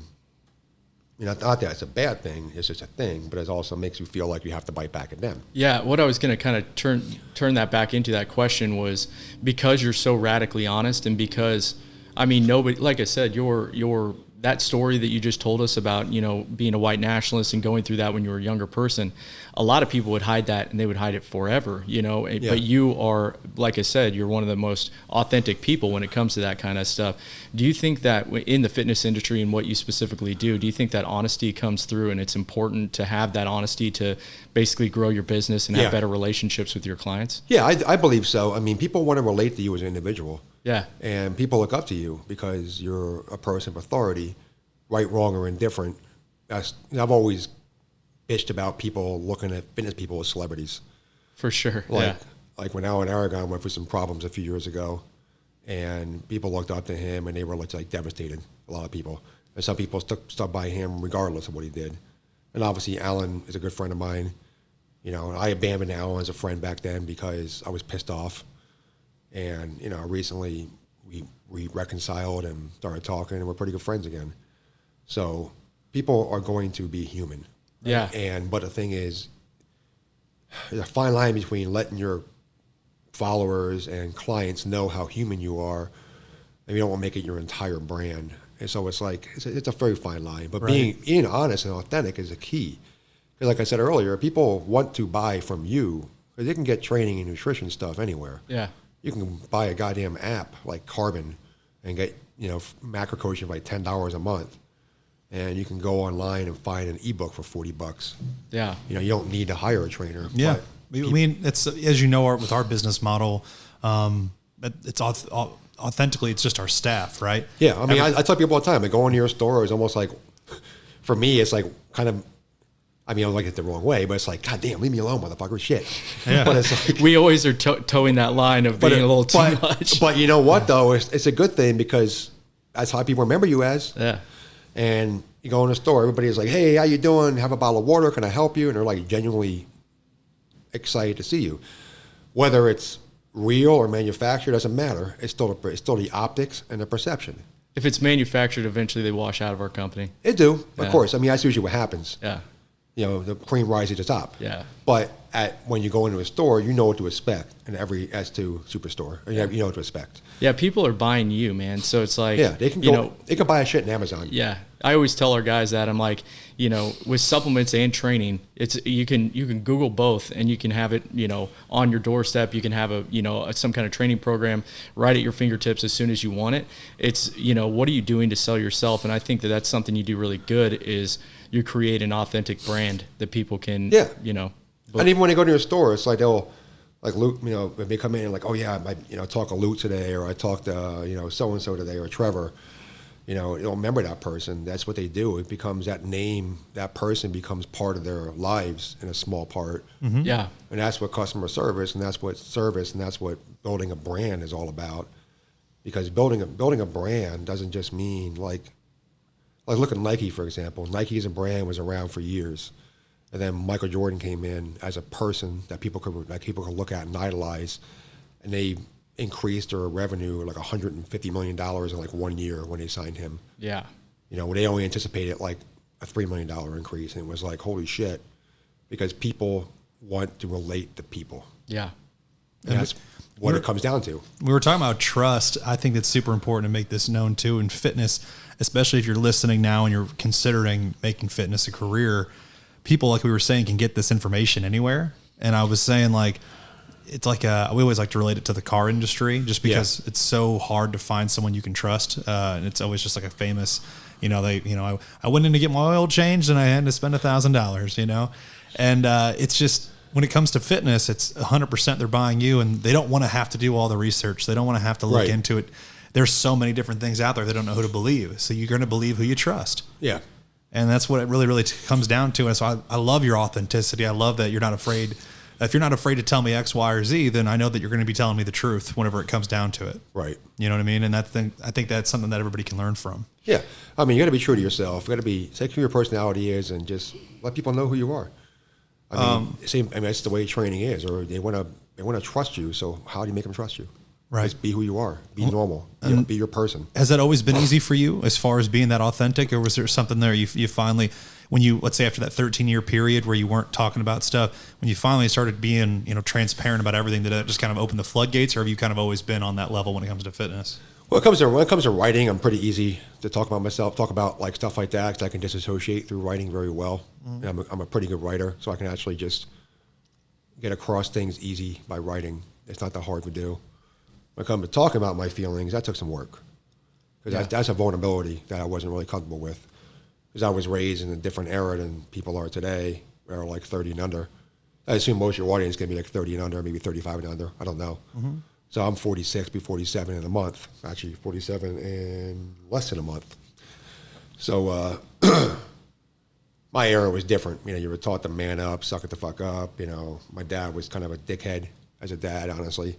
not that it's a bad thing, it's just a thing, but it also makes you feel like you have to bite back at them. Yeah, what I was going to kind of turn that back into that question was, because you're so radically honest, and because, nobody, like I said, your that story that you just told us about, being a white nationalist and going through that when you were a younger person, a lot of people would hide that, and they would hide it forever, but you are, like I said, you're one of the most authentic people when it comes to that kind of stuff. Do you think that in the fitness industry and what you specifically do you think that honesty comes through, and it's important to have that honesty to basically grow your business and have better relationships with your clients? Yeah, I believe so. People want to relate to you as an individual. Yeah. And people look up to you because you're a person of authority, right, wrong, or indifferent. I've always bitched about people looking at fitness people as celebrities. For sure. Like when Alan Aragon went through some problems a few years ago, and people looked up to him and they were like devastated, a lot of people. And some people stuck by him regardless of what he did. And obviously Alan is a good friend of mine. And I abandoned Alan as a friend back then because I was pissed off. And, recently we reconciled and started talking, and we're pretty good friends again. So people are going to be human. Yeah. But the thing is, there's a fine line between letting your followers and clients know how human you are, and you don't want to make it your entire brand. And so it's like, it's a very fine line. But being honest and authentic is a key. Because like I said earlier, people want to buy from you, because they can get training and nutrition stuff anywhere. Yeah. You can buy a goddamn app like Carbon and get, macro coaching for like $10 a month. And you can go online and find an ebook for $40. Yeah. You don't need to hire a trainer. Yeah. It's, as with our business model, it's authentically, it's just our staff, right? Yeah. I tell people all the time, I go into your store, it's almost like, for me, it's like kind of, I don't like it the wrong way, but it's like, God damn, leave me alone, motherfucker, shit. Yeah. But it's like, we always are towing that line of being a little too much. But you know what, though? It's a good thing, because that's how people remember you as. Yeah. And you go in the store, everybody's like, hey, how you doing? Have a bottle of water? Can I help you? And they're like genuinely excited to see you. Whether it's real or manufactured, doesn't matter. It's still the optics and the perception. If it's manufactured, eventually they wash out of our company. It do, of course. That's usually what happens. Yeah. The cream rises to the top. Yeah. But when you go into a store, you know what to expect in every S2 superstore. You know what to expect. Yeah, people are buying you, man. So it's like, they can they can buy a shit on Amazon. Yeah, I always tell our guys that. I'm like, with supplements and training, you can Google both, and you can have it, on your doorstep. You can have some kind of training program right at your fingertips as soon as you want it. It's what are you doing to sell yourself? And I think that that's something you do really good is you create an authentic brand that people can And even when they go to your store, it's like they'll, like Luke, when they come in and like, oh yeah, I talked to Luke today, or I talked to, so-and-so today, or Trevor, they don't remember that person. That's what they do. It becomes that name, that person becomes part of their lives in a small part. Mm-hmm. Yeah. And that's what customer service, and that's what building a brand is all about. Because building a brand doesn't just mean like look at Nike, for example. Nike as a brand was around for years. And then Michael Jordan came in as a person that people could look at and idolize, and they increased their revenue like $150 million in like 1 year when they signed him. Yeah, they only anticipated like a $3 million increase, and it was like holy shit, because people want to relate to people. Yeah, and that's what it comes down to. We were talking about trust. I think that's super important to make this known too in fitness, especially if you're listening now and you're considering making fitness a career. People, like we were saying, can get this information anywhere. And I was saying, like, it's like we always like to relate it to the car industry, just because it's so hard to find someone you can trust, and it's always just like a famous, I went in to get my oil changed and I had to spend $1,000, and it's just when it comes to fitness, it's 100% they're buying you, and they don't want to have to do all the research. They don't want to have to look into it. There's so many different things out there. They don't know who to believe, so you're going to believe who you trust. Yeah. And that's what it really, really comes down to. And so I love your authenticity. I love that you're not afraid. If you're not afraid to tell me X, Y, or Z, then I know that you're going to be telling me the truth whenever it comes down to it. Right. You know what I mean? And I think that's something that everybody can learn from. Yeah. I mean, you got to be true to yourself. You got to say who your personality is, and just let people know who you are. I mean, that's the way training is. Or they want to trust you. So how do you make them trust you? Right. Just be who you are. Be normal. Be your person. Has that always been easy for you as far as being that authentic, or was there something there you finally, when you, let's say after that 13-year period where you weren't talking about stuff, when you finally started being, transparent about everything, did that just kind of open the floodgates, or have you kind of always been on that level when it comes to fitness? Well, when it comes to writing, I'm pretty easy to talk about myself, talk about like stuff like that, because I can disassociate through writing very well. Mm-hmm. And I'm a pretty good writer, so I can actually just get across things easy by writing. It's not that hard to do. When it comes to talking about my feelings, that took some work. Because that's a vulnerability that I wasn't really comfortable with. Because I was raised in a different era than people are today, where like 30 and under. I assume most of your audience is going to be like 30 and under, maybe 35 and under. I don't know. Mm-hmm. So I'm 46, be 47 in a month. Actually, 47 in less than a month. So my era was different. You were taught to man up, suck it the fuck up. My dad was kind of a dickhead as a dad, honestly.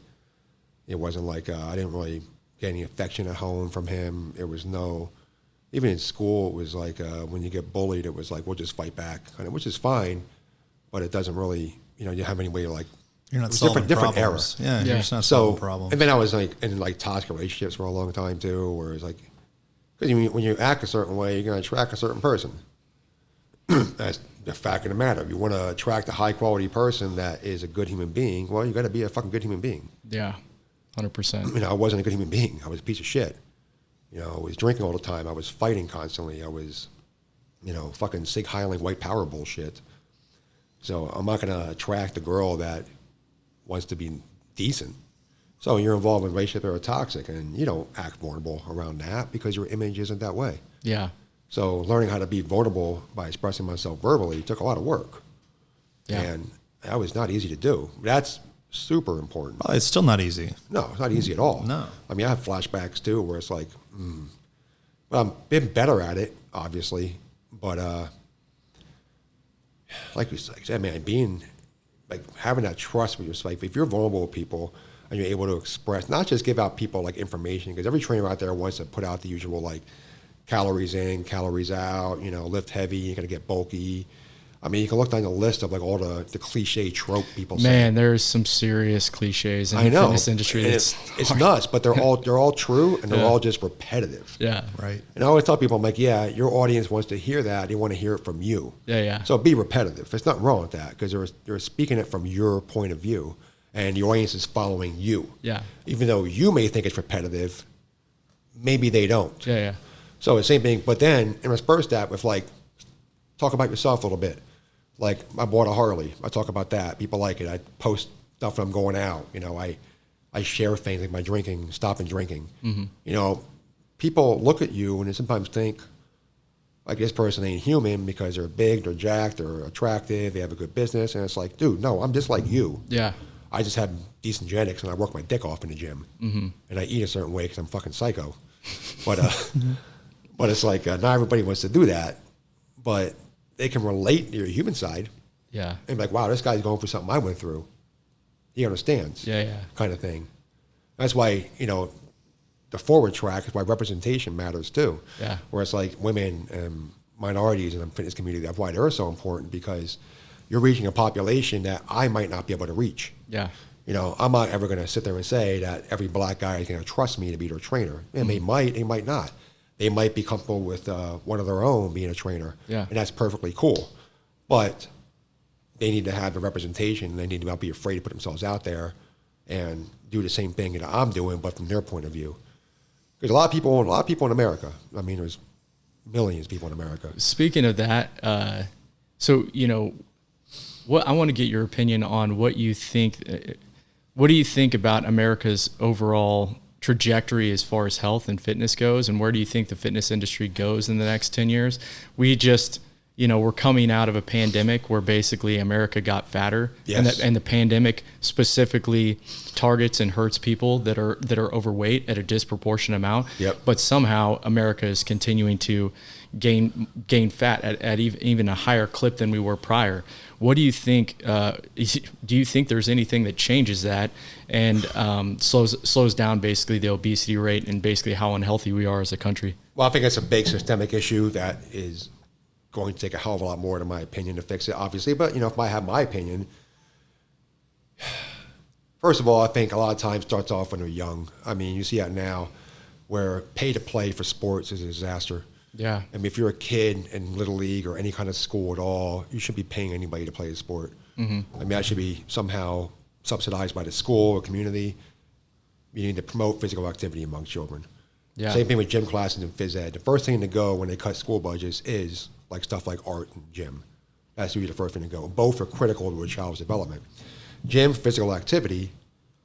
It wasn't like I didn't really get any affection at home from him. It was even in school, it was like when you get bullied, it was like, we'll just fight back, which is fine, but it doesn't really, you have any way to like, you're not solving different era. Yeah, you're just not solving problems. And then I was like in like toxic relationships for a long time too, where it's like, because when you act a certain way, you're going to attract a certain person. That's the fact of the matter. If you want to attract a high quality person that is a good human being, well, you got to be a fucking good human being. Yeah. 100%. I wasn't a good human being. I was a piece of shit. I was drinking all the time. I was fighting constantly. I was, fucking Sig Heiling white power bullshit. So I'm not going to attract a girl that wants to be decent. So you're involved in relationships that are toxic, and you don't act vulnerable around that because your image isn't that way. Yeah. So learning how to be vulnerable by expressing myself verbally took a lot of work. Yeah. And that was not easy to do. That's super important. Well, it's still not easy. No, it's not easy at all. No. I mean, I have flashbacks too where it's like, but I've been better at it, obviously. But like you said, man, having that trust with yourself. If you're vulnerable with people and you're able to express, not just give out people like information, because every trainer out there wants to put out the usual like calories in, calories out, lift heavy, you're going to get bulky. I mean, you can look down the list of like all the cliche trope people say. Man, there's some serious cliches in the fitness industry. It's nuts, but they're all true, and they're all just repetitive. Yeah. Right. And I always tell people, I'm like, yeah, your audience wants to hear that. They want to hear it from you. Yeah. So be repetitive. There's nothing wrong with that because they're speaking it from your point of view, and your audience is following you. Yeah. Even though you may think it's repetitive, maybe they don't. Yeah. So the same thing, but then intersperse that with like, talk about yourself a little bit. Like I bought a Harley. I talk about that. People like it. I post stuff when I'm going out. You know, I share things like my drinking, stopping drinking. Mm-hmm. You know, people look at you and they sometimes think like this person ain't human because they're big, they're jacked, they're attractive, they have a good business. And it's like, dude, no, I'm just like you. Yeah. I just have decent genetics and I work my dick off in the gym. Mm-hmm. And I eat a certain way because I'm fucking psycho. But but it's like not everybody wants to do that. But they can relate to your human side. Yeah. And be like, wow, this guy's going through something I went through. He understands. Yeah. Kind of thing. That's why, you know, the forward track is why representation matters too. Yeah. Where it's like women and minorities in the fitness community, that's why they're so important because you're reaching a population that I might not be able to reach. Yeah. You know, I'm not ever going to sit there and say that every black guy is going to trust me to be their trainer. And they might not. They might be comfortable with one of their own being a trainer. Yeah. And that's perfectly cool. But they need to have the representation. They need to not be afraid to put themselves out there and do the same thing that I'm doing, but from their point of view. There's a lot of people in America. I mean, there's millions of people in America. Speaking of that, so, you know, what I want to get your opinion on what you think. What do you think about America's overall trajectory as far as health and fitness goes, and where do you think the fitness industry goes in the next 10 years? We just, you know, we're coming out of a pandemic where basically America got fatter. Yes. And the pandemic specifically targets and hurts people that are overweight at a disproportionate amount. Yep. But somehow America is continuing to gain fat at even a higher clip than we were prior. What do you think? Do you think there's anything that changes that and slows down basically the obesity rate and basically how unhealthy we are as a country? Well, I think it's a big systemic issue that is going to take a hell of a lot more, in my opinion, to fix it, obviously. But, you know, if I have my opinion, first of all, I think a lot of times starts off when they're young. I mean, you see that now where pay to play for sports is a disaster. Yeah. I mean, if you're a kid in Little League or any kind of school at all, you shouldn't be paying anybody to play a sport. Mm-hmm. I mean, that should be somehow subsidized by the school or community. You need to promote physical activity among children. Yeah. Same thing with gym classes and phys ed. The first thing to go when they cut school budgets is like stuff like art and gym. That's usually the first thing to go. Both are critical to a child's development. Gym, physical activity,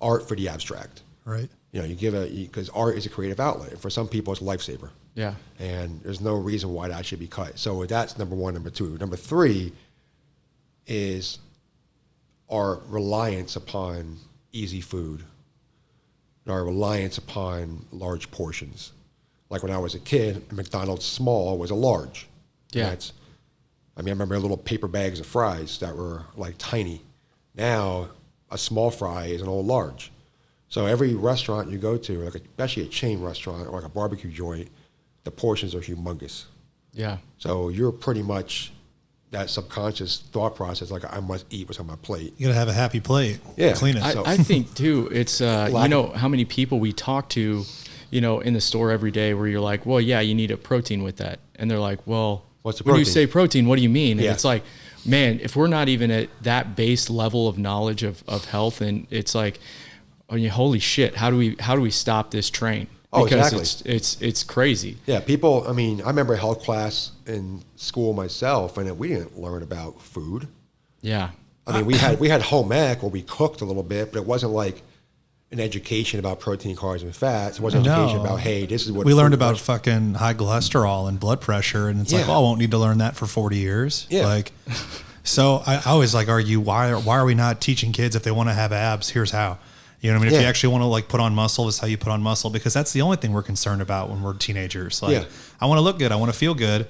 art for the abstract. Right. You know, because art is a creative outlet. For some people, it's a lifesaver. Yeah. And there's no reason why that should be cut. So that's number one. Number two. Number three is our reliance upon easy food, and our reliance upon large portions. Like when I was a kid, a McDonald's small was a large. Yeah. I remember little paper bags of fries that were like tiny. Now, a small fry is an old large. So every restaurant you go to, like especially a chain restaurant or like a barbecue joint, the portions are humongous. Yeah. So you're pretty much that subconscious thought process, like I must eat what's on my plate. You got to have a happy plate. Yeah. Clean it. I think too, it's, you know, how many people we talk to, you know, in the store every day where you're like, well, yeah, you need a protein with that. And they're like, well, what's the when you protein? say protein, what do you mean? And Yeah. it's like, man, if we're not even at that base level of knowledge of health, and it's like, oh, yeah, holy shit, how do we stop this train? Oh, Because exactly. it's crazy. Yeah, people, I mean, I remember a health class in school myself, and we didn't learn about food. Yeah. I mean, we had home ec where we cooked a little bit, but it wasn't like an education about protein, carbs, and fats. It wasn't education about, hey, this is what we learned food about was. fucking high cholesterol and blood pressure, and it's like, Yeah. well, I won't need to learn that for 40 years. Yeah. Like, so I always like argue, why are we not teaching kids if they want to have abs? Here's how. You know what I mean? If Yeah. you actually want to like put on muscle, this is how you put on muscle, because that's the only thing we're concerned about when we're teenagers. Like, Yeah. I want to look good, I want to feel good,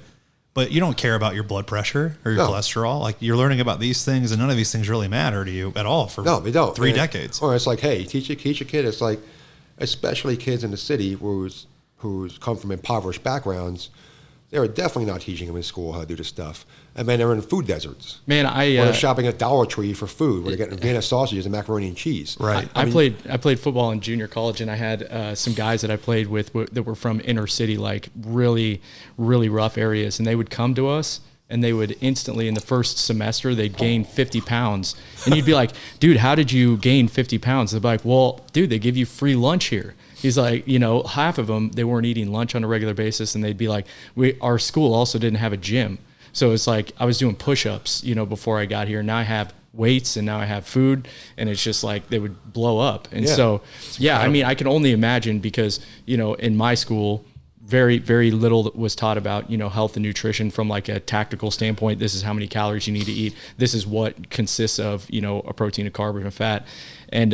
but you don't care about your blood pressure or your No. cholesterol. Like, you're learning about these things, and none of these things really matter to you at all for No, they don't. 3 And- decades. Or it's like, hey, teach your kid. It's like, especially kids in the city who's come from impoverished backgrounds, They were definitely not teaching them in school how to do this stuff. And then they're in food deserts. Man, they're shopping at Dollar Tree for food, where they're getting Vienna sausages and macaroni and cheese. Right. I played football in junior college, and I had some guys that I played with that were from inner city, like really, really rough areas, and they would come to us, and they would instantly, in the first semester, they'd gain 50 pounds. And you'd be like, dude, how did you gain 50 pounds? They'd be like, well, dude, they give you free lunch here. He's like, half of them, they weren't eating lunch on a regular basis, and they'd be like, our school also didn't have a gym. So it's like I was doing push-ups, before I got here. Now I have weights, and now I have food, and it's just like they would blow up. And so, I mean, I can only imagine because, in my school, very, very little was taught about, health and nutrition from like a tactical standpoint. This is how many calories you need to eat. This is what consists of, a protein, a carb, and a fat. And,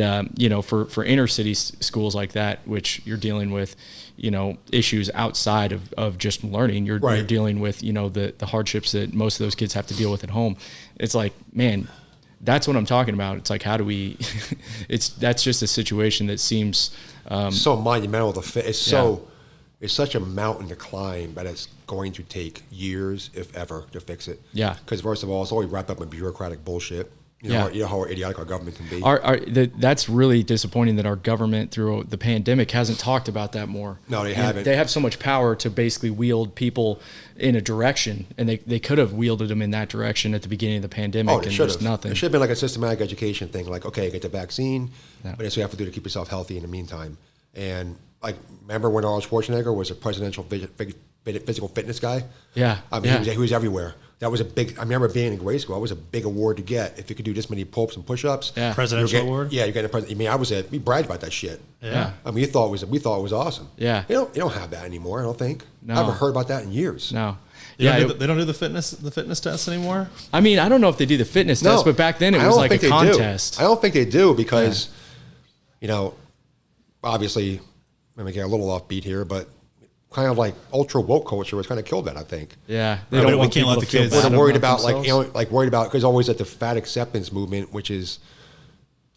for inner city schools like that, which you're dealing with, issues outside of just learning, you're dealing with, the hardships that most of those kids have to deal with at home. It's like, man, that's what I'm talking about. It's like, how do we, that's just a situation that seems so monumental to fit. It's such a mountain to climb, but it's going to take years, if ever, to fix it. Yeah. Because first of all, it's always wrapped up in bureaucratic bullshit. You know how idiotic our government can be. That's really disappointing that our government, through the pandemic, hasn't talked about that more. No, they haven't. They have so much power to basically wield people in a direction, and they could have wielded them in that direction at the beginning of the pandemic, and there's nothing. It should have been like a systematic education thing, like, okay, get the vaccine, but that's what you have to do to keep yourself healthy in the meantime. And like, remember when Arnold Schwarzenegger was a presidential physical fitness guy? Yeah. I mean, he was everywhere. That was a big, I remember being in grade school, that was a big award to get. If you could do this many pull-ups and push-ups. Yeah. Presidential award? Yeah, you're getting a president. I mean, we bragged about that shit. Yeah. I mean, we thought it was awesome. Yeah. You don't have that anymore, I don't think. No. I haven't heard about that in years. No. They don't do the fitness tests anymore? I mean, I don't know if they do the fitness test, but back then it was like a contest. I don't think they do because, obviously, I'm going to get a little offbeat here, but kind of like ultra woke culture was kind of killed that, I think. Yeah. We can't let the kids. We're worried about because always at the fat acceptance movement, which is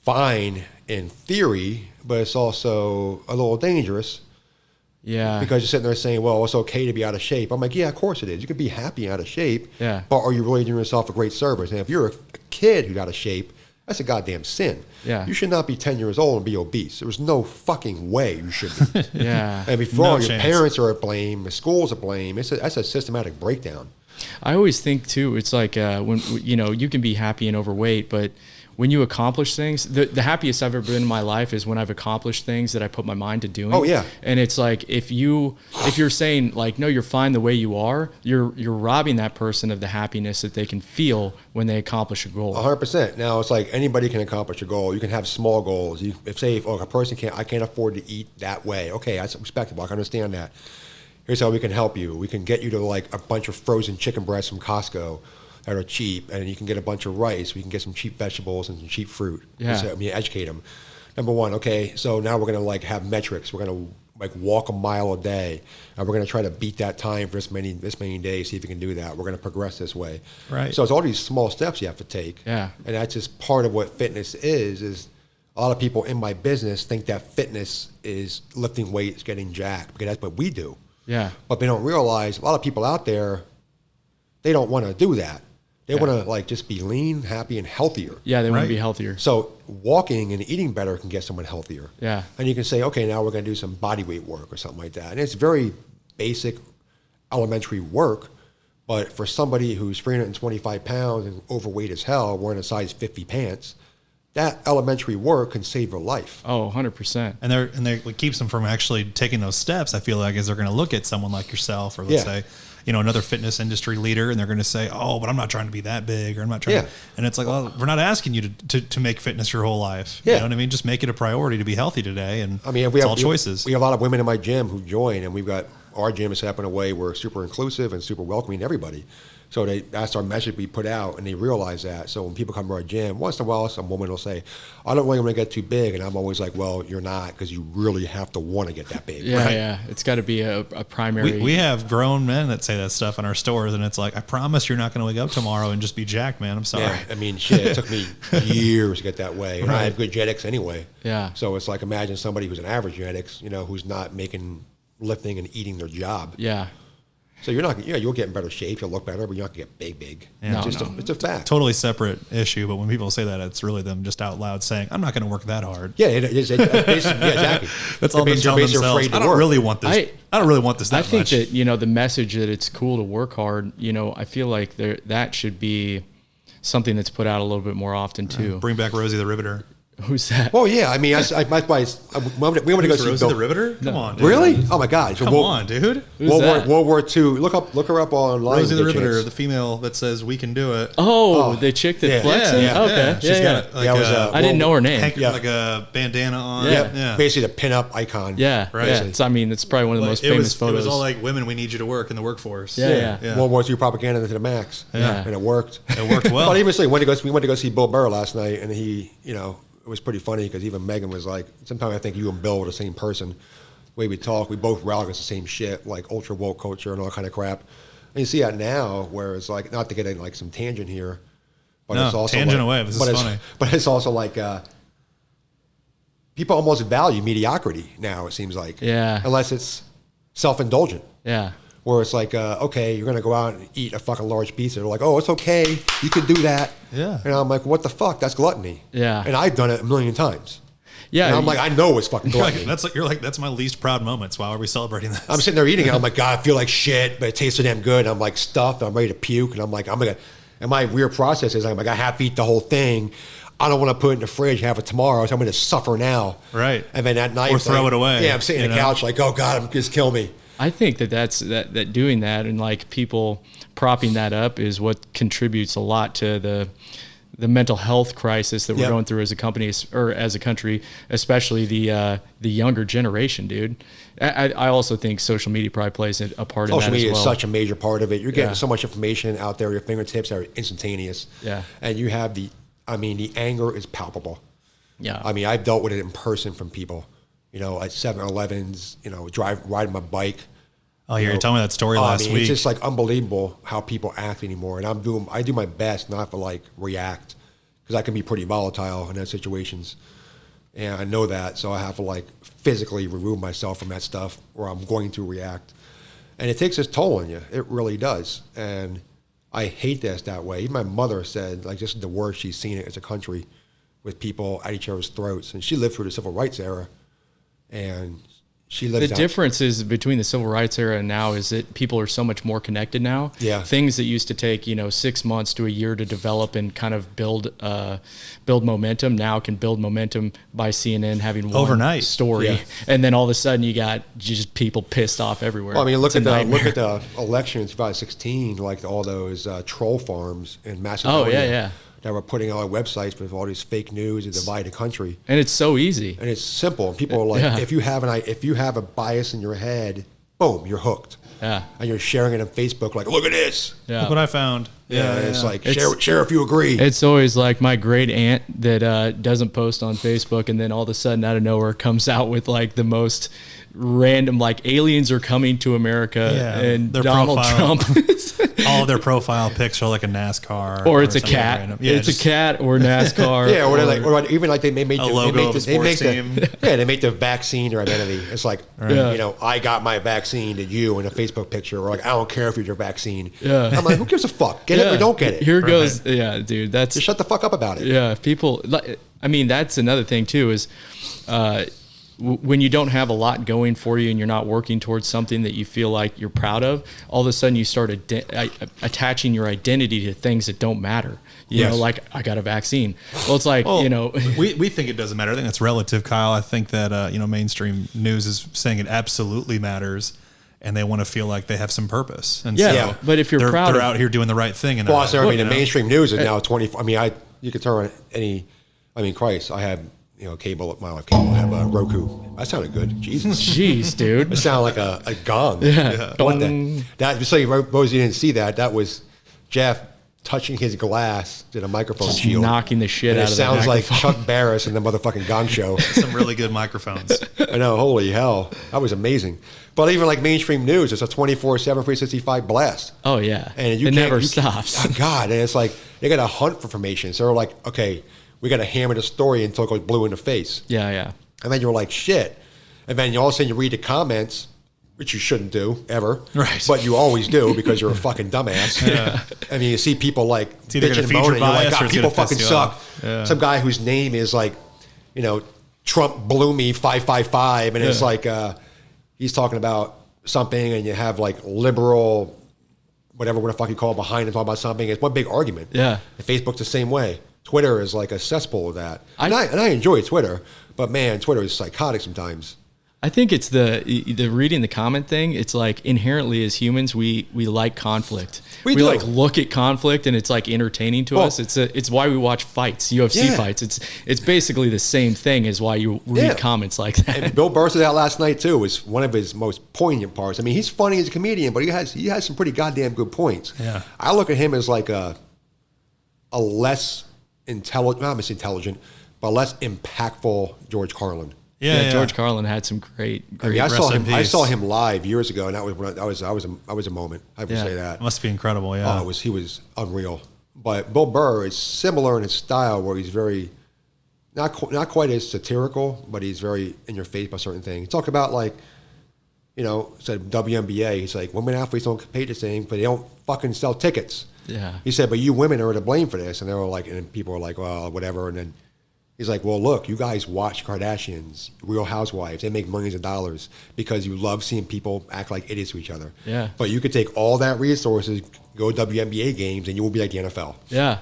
fine in theory, but it's also a little dangerous. Yeah. Because you're sitting there saying, well, it's okay to be out of shape. I'm like, yeah, of course it is. You can be happy out of shape. Yeah. But are you really doing yourself a great service? And if you're a kid who's out of shape, that's a goddamn sin. Yeah. You should not be 10 years old and be obese. There's no fucking way you should be. Yeah. And before your parents are at blame, the school's at blame. That's a systematic breakdown. I always think too, it's like when you can be happy and overweight, but when you accomplish things, the happiest I've ever been in my life is when I've accomplished things that I put my mind to doing. Oh yeah. And it's like if you're saying like, no, you're fine the way you are, you're robbing that person of the happiness that they can feel when they accomplish a goal. 100%. Now it's like anybody can accomplish a goal. You can have small goals. If a person I can't afford to eat that way. Okay, that's respectable. I can understand that. Here's how we can help you. We can get you to like a bunch of frozen chicken breasts from Costco that are cheap, and you can get a bunch of rice. We can get some cheap vegetables and some cheap fruit. Yeah. So, educate them. Number one, okay, so now we're going to like have metrics. We're going to like walk a mile a day, and we're going to try to beat that time for this many days, see if we can do that. We're going to progress this way. Right. So it's all these small steps you have to take. Yeah. And that's just part of what fitness is a lot of people in my business think that fitness is lifting weights, getting jacked, because that's what we do. Yeah. But they don't realize a lot of people out there, they don't want to do that. They want to like just be lean, happy, and healthier. Yeah, they want to be healthier. So walking and eating better can get someone healthier. Yeah. And you can say, okay, now we're going to do some body weight work or something like that. And it's very basic, elementary work. But for somebody who's 325 pounds and overweight as hell, wearing a size 50 pants, that elementary work can save their life. Oh, 100%. And what keeps them from actually taking those steps, I feel like, is they're going to look at someone like yourself, or let's say, another fitness industry leader, and they're going to say, oh, but I'm not trying to be that big, or I'm not trying to, and it's like, well, we're not asking you to make fitness your whole life. Yeah. You know what I mean? Just make it a priority to be healthy today. And I mean, it's all choices. We have a lot of women in my gym who join, and our gym is set up in a way where we're super inclusive and super welcoming to everybody. So that's our message we put out, and they realize that. So when people come to our gym, once in a while, some woman will say, I don't really want to get too big. And I'm always like, well, you're not, because you really have to want to get that big. Yeah, yeah. It's got to be a primary. We have grown men that say that stuff in our stores, and it's like, I promise you're not going to wake up tomorrow and just be jacked, man. I'm sorry. Yeah, I mean, shit, it took me years to get that way. And I have good genetics anyway. Yeah. So it's like, imagine somebody who's an average genetics, who's not making lifting and eating their job. Yeah. So you'll get in better shape, you'll look better, but you're not gonna get big. Yeah. It's a fact. Totally separate issue, but when people say that, it's really them just out loud saying, "I'm not going to work that hard." Yeah, it is. Exactly. That's all they're telling themselves. I don't really want this. I don't really want this that much. I think that, the message that it's cool to work hard, I feel like that should be something that's put out a little bit more often too. Bring back Rosie the Riveter. Who's that? Well, yeah. I mean, we want to go see Rosie the Riveter. Come on, dude. Really? Oh my God! Come on, dude. World War II. Look her up online. Rosie the Riveter, the female that says we can do it. Oh, the chick that flexes. Yeah. Okay. She's got I didn't know her name. Like a bandana on. Yeah. Basically, the pinup icon. Yeah. Right. Yeah. It's probably one of the most famous photos. It was all like, women, we need you to work in the workforce. Yeah. World War II propaganda to the max. Yeah. And it worked. It worked well. But even so, we went to go see Bill Burr last night, and he, it was pretty funny because even Megan was like, sometimes I think you and Bill were the same person. The way we talk, we both rally against the same shit, like ultra woke culture and all kind of crap. And you see that now, where it's like, not to get in like some tangent here, but it's also tangent like, away. This is funny. But it's also like people almost value mediocrity now. It seems like, unless it's self-indulgent. Yeah. Where it's like, okay, you're going to go out and eat a fucking large pizza. They're like, oh, it's okay. You can do that. Yeah. And I'm like, what the fuck? That's gluttony. Yeah. And I've done it a million times. Yeah. And I'm like, I know it's fucking gluttony. That's my least proud moments. Why are we celebrating this? I'm sitting there eating it. I'm like, God, I feel like shit, but it tastes so damn good. And I'm like stuffed. I'm ready to puke. And I'm like, and my weird process is I'm like, I have to eat the whole thing. I don't want to put it in the fridge and have it tomorrow, so I'm going to suffer now. Right. And then at night, or throw it away. Yeah, I'm sitting on the couch like, oh God, just kill me. I think that doing that and like people propping that up is what contributes a lot to the mental health crisis that we're going through as a company or as a country, especially the younger generation, dude. I also think social media probably plays a part in that as well. Social media is such a major part of it. You're getting so much information out there at your fingertips that are instantaneous. Yeah. And you have the anger is palpable. Yeah. I mean, I've dealt with it in person from people, at 7-Elevens, riding my bike. Oh, yeah, you're telling me that story last week. It's just like unbelievable how people act anymore. And I do my best not to like react because I can be pretty volatile in those situations. And I know that. So I have to like physically remove myself from that stuff or I'm going to react. And it takes its toll on you. It really does. And I hate that way. Even my mother said, like, this is the worst she's seen it as a country with people at each other's throats. And she lived through the civil rights era. And she lives the difference is between the civil rights era and now is that people are so much more connected now. Yeah. Things that used to take, 6 months to a year to develop and kind of build momentum now can build momentum by CNN having one overnight story. Yeah. And then all of a sudden you got just people pissed off everywhere. Well, I mean, look at the election in 2016, like all those troll farms in Macedonia. Oh, yeah. That were putting on websites with all these fake news and divide the country. And it's so easy. And it's simple. And people are like, if you have a bias in your head, boom, you're hooked. Yeah. And you're sharing it on Facebook, like, look at this. Yeah. Look what I found. Yeah. And it's like, share if you agree. It's always like my great aunt that doesn't post on Facebook, and then all of a sudden out of nowhere comes out with like the most random, like aliens are coming to America and Donald Trump. All of their profile pics are like a NASCAR. Or it's a cat. Random. Yeah, it's a cat or NASCAR. Yeah, or even like they make a logo of a sports team. They make the vaccine their identity. It's like, I got my vaccine to you in a Facebook picture, or like, I don't care if you're your vaccine. Yeah. I'm like, who gives a fuck? Get it or don't get it. Here goes, dude. That's just shut the fuck up about it. Yeah, people. I mean, that's another thing too is. When you don't have a lot going for you and you're not working towards something that you feel like you're proud of, all of a sudden you start attaching your identity to things that don't matter. You know, like I got a vaccine. Well, it's like, we think it doesn't matter. I think that's relative, Kyle. I think that, mainstream news is saying it absolutely matters. And they want to feel like they have some purpose. And so but if you're proud, they're out here doing the right thing. And the mainstream news is now 24. I mean, you could turn on any, Christ, I have, cable, my life cable, I have a Roku. That sounded good. Jesus. Jeez, dude. It sounded like a gong. Yeah. Just so you, Rosie didn't see that, that was Jeff touching his glass to the microphone just shield. Knocking the shit out of it. It sounds like Chuck Barris in the motherfucking Gong Show. Some really good microphones. I know, holy hell. That was amazing. But even like mainstream news, it's a 24/7, 365 blast. Oh, yeah. And it never stops. Oh, God. And it's like, they got to hunt for information. So they're like, okay, we got to hammer the story until it goes blue in the face. Yeah. And then you're like, shit. And then all of a sudden you read the comments, which you shouldn't do ever. Right. But you always do because you're a fucking dumbass. Yeah. I mean, you see people like either bitching gonna and feed your moaning. You're like, bias or God, it's people gonna piss fucking you suck. off. Yeah. Some guy whose name is like, Trump blew me 555, and it's like he's talking about something, and you have like liberal, whatever the fuck you call it, behind him talking about something. It's one big argument. Yeah. And Facebook's the same way. Twitter is like a cesspool of that. And I enjoy Twitter, but man, Twitter is psychotic sometimes. I think it's the reading the comment thing. It's like inherently as humans, we like conflict. We do. like look at conflict, and it's like entertaining to us. It's why we watch fights, UFC fights. It's basically the same thing as why you read comments like that. And Bill Burr said that last night too. Was one of his most poignant parts. I mean, he's funny as a comedian, but he has some pretty goddamn good points. Yeah. I look at him as like a less intelligent, not as intelligent, but less impactful George Carlin. Yeah, George Carlin had some great. I mean, I saw him live years ago, and that was a moment. I would say that. It must be incredible. Yeah. Oh, he was unreal. But Bill Burr is similar in his style, where he's very not quite as satirical, but he's very in your face about certain things. He talked about like, said WNBA. He's like, women athletes don't get paid the same, but they don't fucking sell tickets. Yeah. He said, but you women are to blame for this, and they were like, and people were like, well, whatever, and then. He's like, well, look, you guys watch Kardashians, Real Housewives. They make millions of dollars because you love seeing people act like idiots to each other. Yeah. But you could take all that resources, go to WNBA games, and you will be like the NFL. Yeah.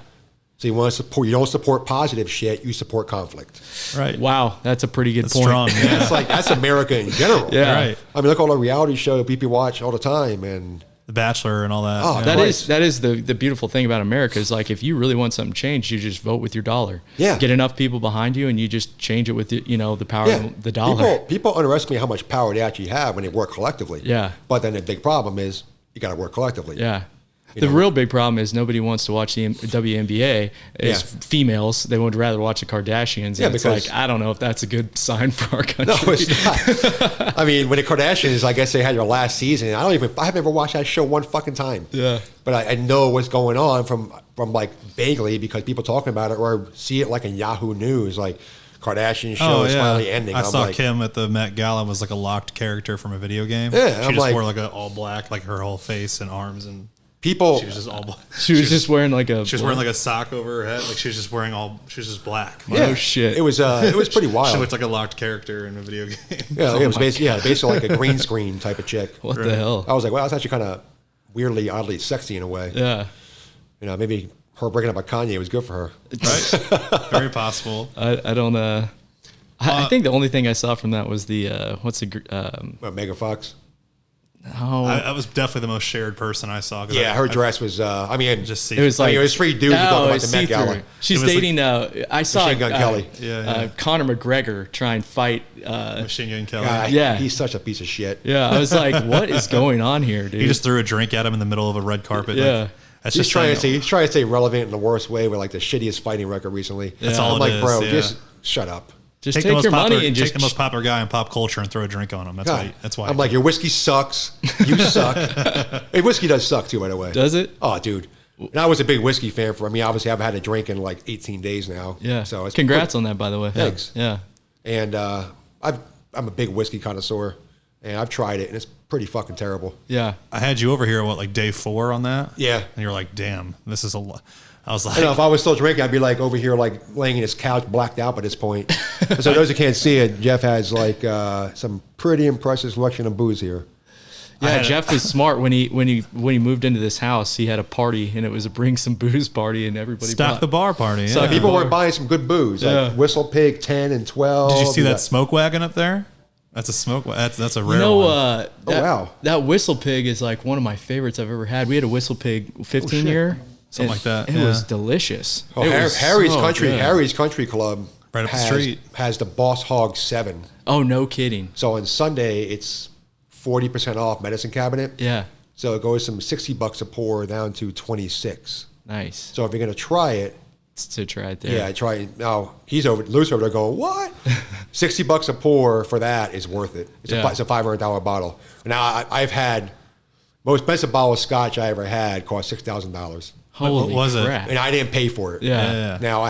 So you want to support. You don't support positive shit. You support conflict. Right. Wow, that's a pretty good point. Strong. Yeah. It's like that's America in general. Yeah. Right. I mean, look at all the reality show that people watch all the time, and The Bachelor and all that. Oh, yeah. That is the beautiful thing about America is like if you really want something changed, you just vote with your dollar. Yeah. Get enough people behind you, and you just change it with the power of the dollar. People underestimate how much power they actually have when they work collectively. Yeah. But then the big problem is you got to work collectively. Yeah. The real big problem is nobody wants to watch the WNBA. It's females. They would rather watch the Kardashians. Yeah, and it's like, I don't know if that's a good sign for our country. No, it's not. I mean, when the Kardashians, I guess they had their last season. I've never watched that show one fucking time. Yeah. But I know what's going on from like vaguely because people talking about it or see it like in Yahoo News, like Kardashian show is finally ending. I saw Kim at the Met Gala was like a locked character from a video game. Yeah, she just wore like a all black, like her whole face and arms and. People. She was just all black. She was just wearing like a. She was wearing like a sock over her head. Like she was just wearing all. She was just black. Yeah. Oh shit! It was pretty wild. She looked like a locked character in a video game. Yeah, it was basically like a green screen type of chick. What the hell? I was like, well, that's actually kind of weirdly, oddly sexy in a way. Yeah. Maybe her breaking up with Kanye was good for her. Right? Very possible. I don't. I think the only thing I saw from that was the Megan Fox. Oh, that was definitely the most shared person I saw. Yeah, her dress was. Just see. It was like it was three dudes talking about the Met Gala. She's dating. I saw Machine Gun Kelly. Conor McGregor try and fight. Machine Gun Kelly. God, he's such a piece of shit. Yeah, I was like, what is going on here, dude? He just threw a drink at him in the middle of a red carpet. Yeah. Like, that's He's just trying to stay relevant in the worst way with like the shittiest fighting record recently. That's all I'm it like, is, bro, yeah. just shut up. Just take your money and just take the most popular guy in pop culture and throw a drink on him. That's why. I'm like, your whiskey sucks. You suck. Hey, whiskey does suck too, by the way. Does it? Oh, dude. And I was a big whiskey fan obviously I haven't had a drink in like 18 days now. Yeah. So it's congrats on that, by the way. Thanks. Yeah. And I'm a big whiskey connoisseur, and I've tried it, and it's pretty fucking terrible. Yeah. I had you over here, like day 4 on that? Yeah. And you're like, damn, this is a lot. I was like, If I was still drinking, I'd be like over here, like laying in his couch, blacked out by this point. So those who can't see it, Jeff has like some pretty impressive selection of booze here. Yeah, Jeff was smart when he moved into this house. He had a party, and it was a bring some booze party, and everybody stock the bar party. So Yeah. people were buying some good booze, like Whistle Pig 10 and 12. Did you see that smoke wagon up there? That's a smoke. That's a rare one. Wow. That Whistle Pig is like one of my favorites I've ever had. We had a Whistle Pig 15 year. Something like that. It was delicious. Oh, It was Harry's so Country good. Harry's Country Club Right up the street. has the Boss Hog 7. Oh, no kidding. So on Sunday it's 40% off Medicine Cabinet. Yeah. So it goes from $60 a pour down to 26. Nice. So if you're gonna try it, To try it there. I try it. Now he's loose over there going, what? $60 a pour for that is worth it. It's a $500 bottle. Now I've had most expensive bottle of scotch I ever had cost $6,000. Holy What was it? crap. And I didn't pay for it. Yeah. Now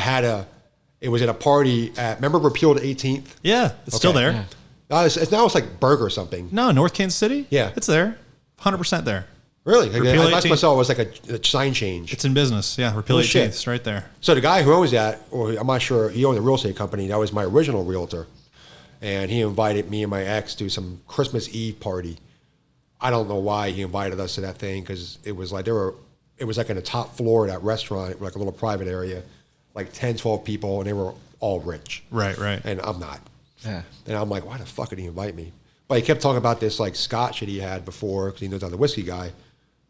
it was at a party at, remember Repealed 18th? Yeah, it's still there. Yeah. It's like Burger or something. No, North Kansas City? Yeah. It's there. 100% there. Really? Repeal I 18th. saw it was like a sign change. It's in business. Yeah, Repeal 18th. It's right there. So the guy who owns that, or I'm not sure, he owned a real estate company. That was my original realtor. And he invited me and my ex to some Christmas Eve party. I don't know why he invited us to that thing, because it was like it was like in the top floor of that restaurant, like a little private area, like 10, 12 people, and they were all rich. Right. And I'm not. Yeah. And I'm like, why the fuck did he invite me? But he kept talking about this like scotch that he had before, because he knows I'm the whiskey guy.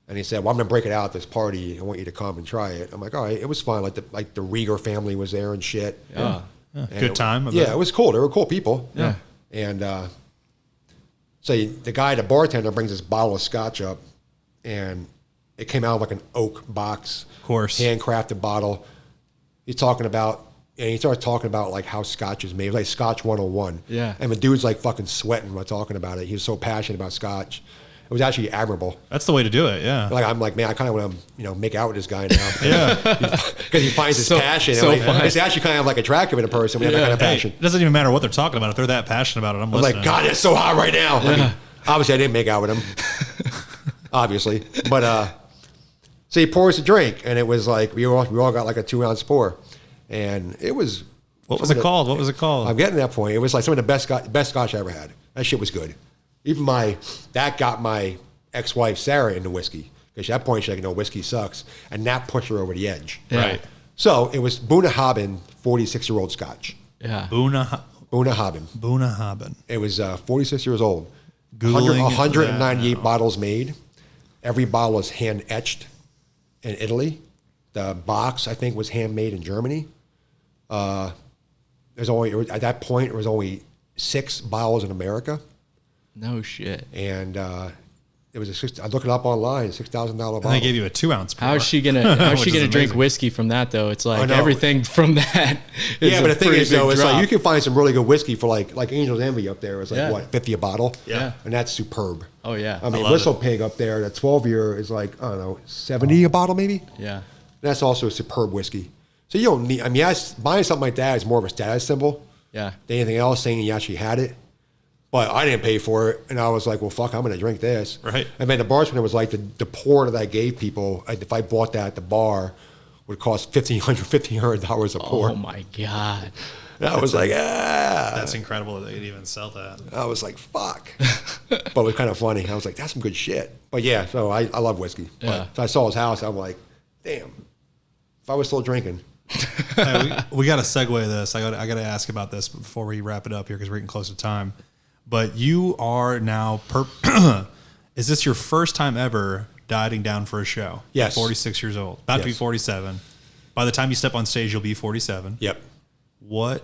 And he said, well, I'm going to break it out at this party. I want you to come and try it. I'm like, all right. It was fun. Like the Rieger family was there and shit. Yeah. Good time. It was cool. They were cool people. Yeah. And so the guy, the bartender, brings this bottle of scotch up, and it came out of like an oak box. Of course. Handcrafted bottle. He started talking about like how scotch is made. It was like Scotch 101. Yeah. And the dude's like fucking sweating while talking about it. He was so passionate about scotch. It was actually admirable. That's the way to do it, yeah. Like I'm like, man, I kind of want to, make out with this guy now. Yeah. Because he finds his passion. so Like, fun. it's actually kind of like attractive in a person when you have that kind of Hey, passion. it doesn't even matter what they're talking about. If they're that passionate about it, I'm I'm listening. like, God, it's so hot right now. I mean, obviously, I didn't make out with him. Obviously. But so he pours a drink, and it was like, we all got like a 2-ounce pour. And it was... What was it called? What was it called? I'm getting to that point. It was like some of the best scotch I ever had. That shit was good. Even that got my ex-wife Sarah into whiskey, because at that point she's like, whiskey sucks, and that pushed her over the edge. Yeah. Right. So it was Bunnahabhain 46-year-old scotch. Yeah. Bunnahabhain. It was 46 years old. Googling 198 that. bottles made. Every bottle is hand etched in Italy. The box, I think, was handmade in Germany. There's only, at that point, there was only 6 bottles in America. No shit. And it was I looked it up online, $6,000 bottle. And they gave you a 2-ounce pour. How's she gonna Which is drink amazing. whiskey from that though? It's like know. everything from that. Is Yeah, but the thing is, though, it's like you can. can find some really good whiskey for like Angel's Envy up there. It's like, Yeah. what, 50 a bottle? Yeah. And that's superb. Oh yeah. I mean, love Whistle Pig up there, that 12-year is like, I don't know, 70 a bottle maybe? Yeah. That's also a superb whiskey. So you don't need, yes, buying something like that is more of a status symbol Yeah. than anything else, saying you actually had it. But I didn't pay for it, and I was like, well, fuck, I'm going to drink this. Right. And then the bartender was like, the pour that I gave people, if I bought that at the bar, would cost $1,500 a pour. Oh my god. And I was like, ah. That's incredible that they'd even sell that. I was like, fuck. But it was kind of funny. I was like, that's some good shit. But yeah, so I love whiskey. Yeah. So I saw his house. I'm like, damn, if I was still drinking. Hey, we got to segue this. I got to ask about this before we wrap it up here, because we're getting close to time. But you are now, is this your first time ever dieting down for a show? Yes. 46 years old. About to be Yes. 47. By the time you step on stage, you'll be 47. Yep. What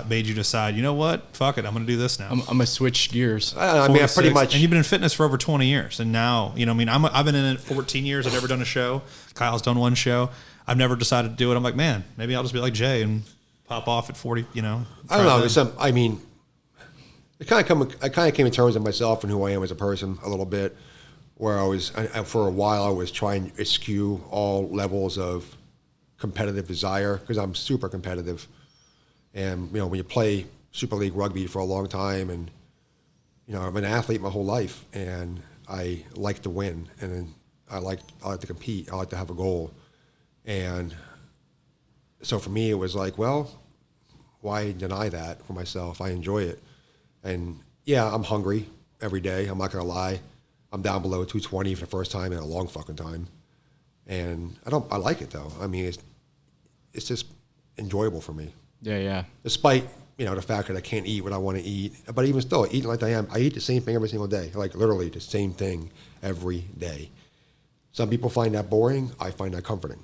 made you decide, you know what? Fuck it. I'm going to do this now. I'm gonna switch gears. I mean, I pretty 46. much. And you've been in fitness for over 20 years. And now, I've been in it 14 years. I've never done a show. Kyle's done one show. I've never decided to do it. I'm like, man, maybe I'll just be like Jay and pop off at 40, I don't try know. then. I kind of came to terms with myself and who I am as a person a little bit, where for a while, I was trying to eschew all levels of competitive desire, because I'm super competitive. And, when you play Super League rugby for a long time, and, I'm an athlete my whole life, and I like to win, and I like to compete. I like to have a goal. And so for me, it was like, well, why deny that for myself? I enjoy it. And yeah, I'm hungry every day. I'm not going to lie. I'm down below 220 for the first time in a long fucking time. And I like it though. I mean, it's just enjoyable for me. Yeah. Despite, the fact that I can't eat what I want to eat. But even still, eating like I am, I eat the same thing every single day. Like literally the same thing every day. Some people find that boring. I find that comforting.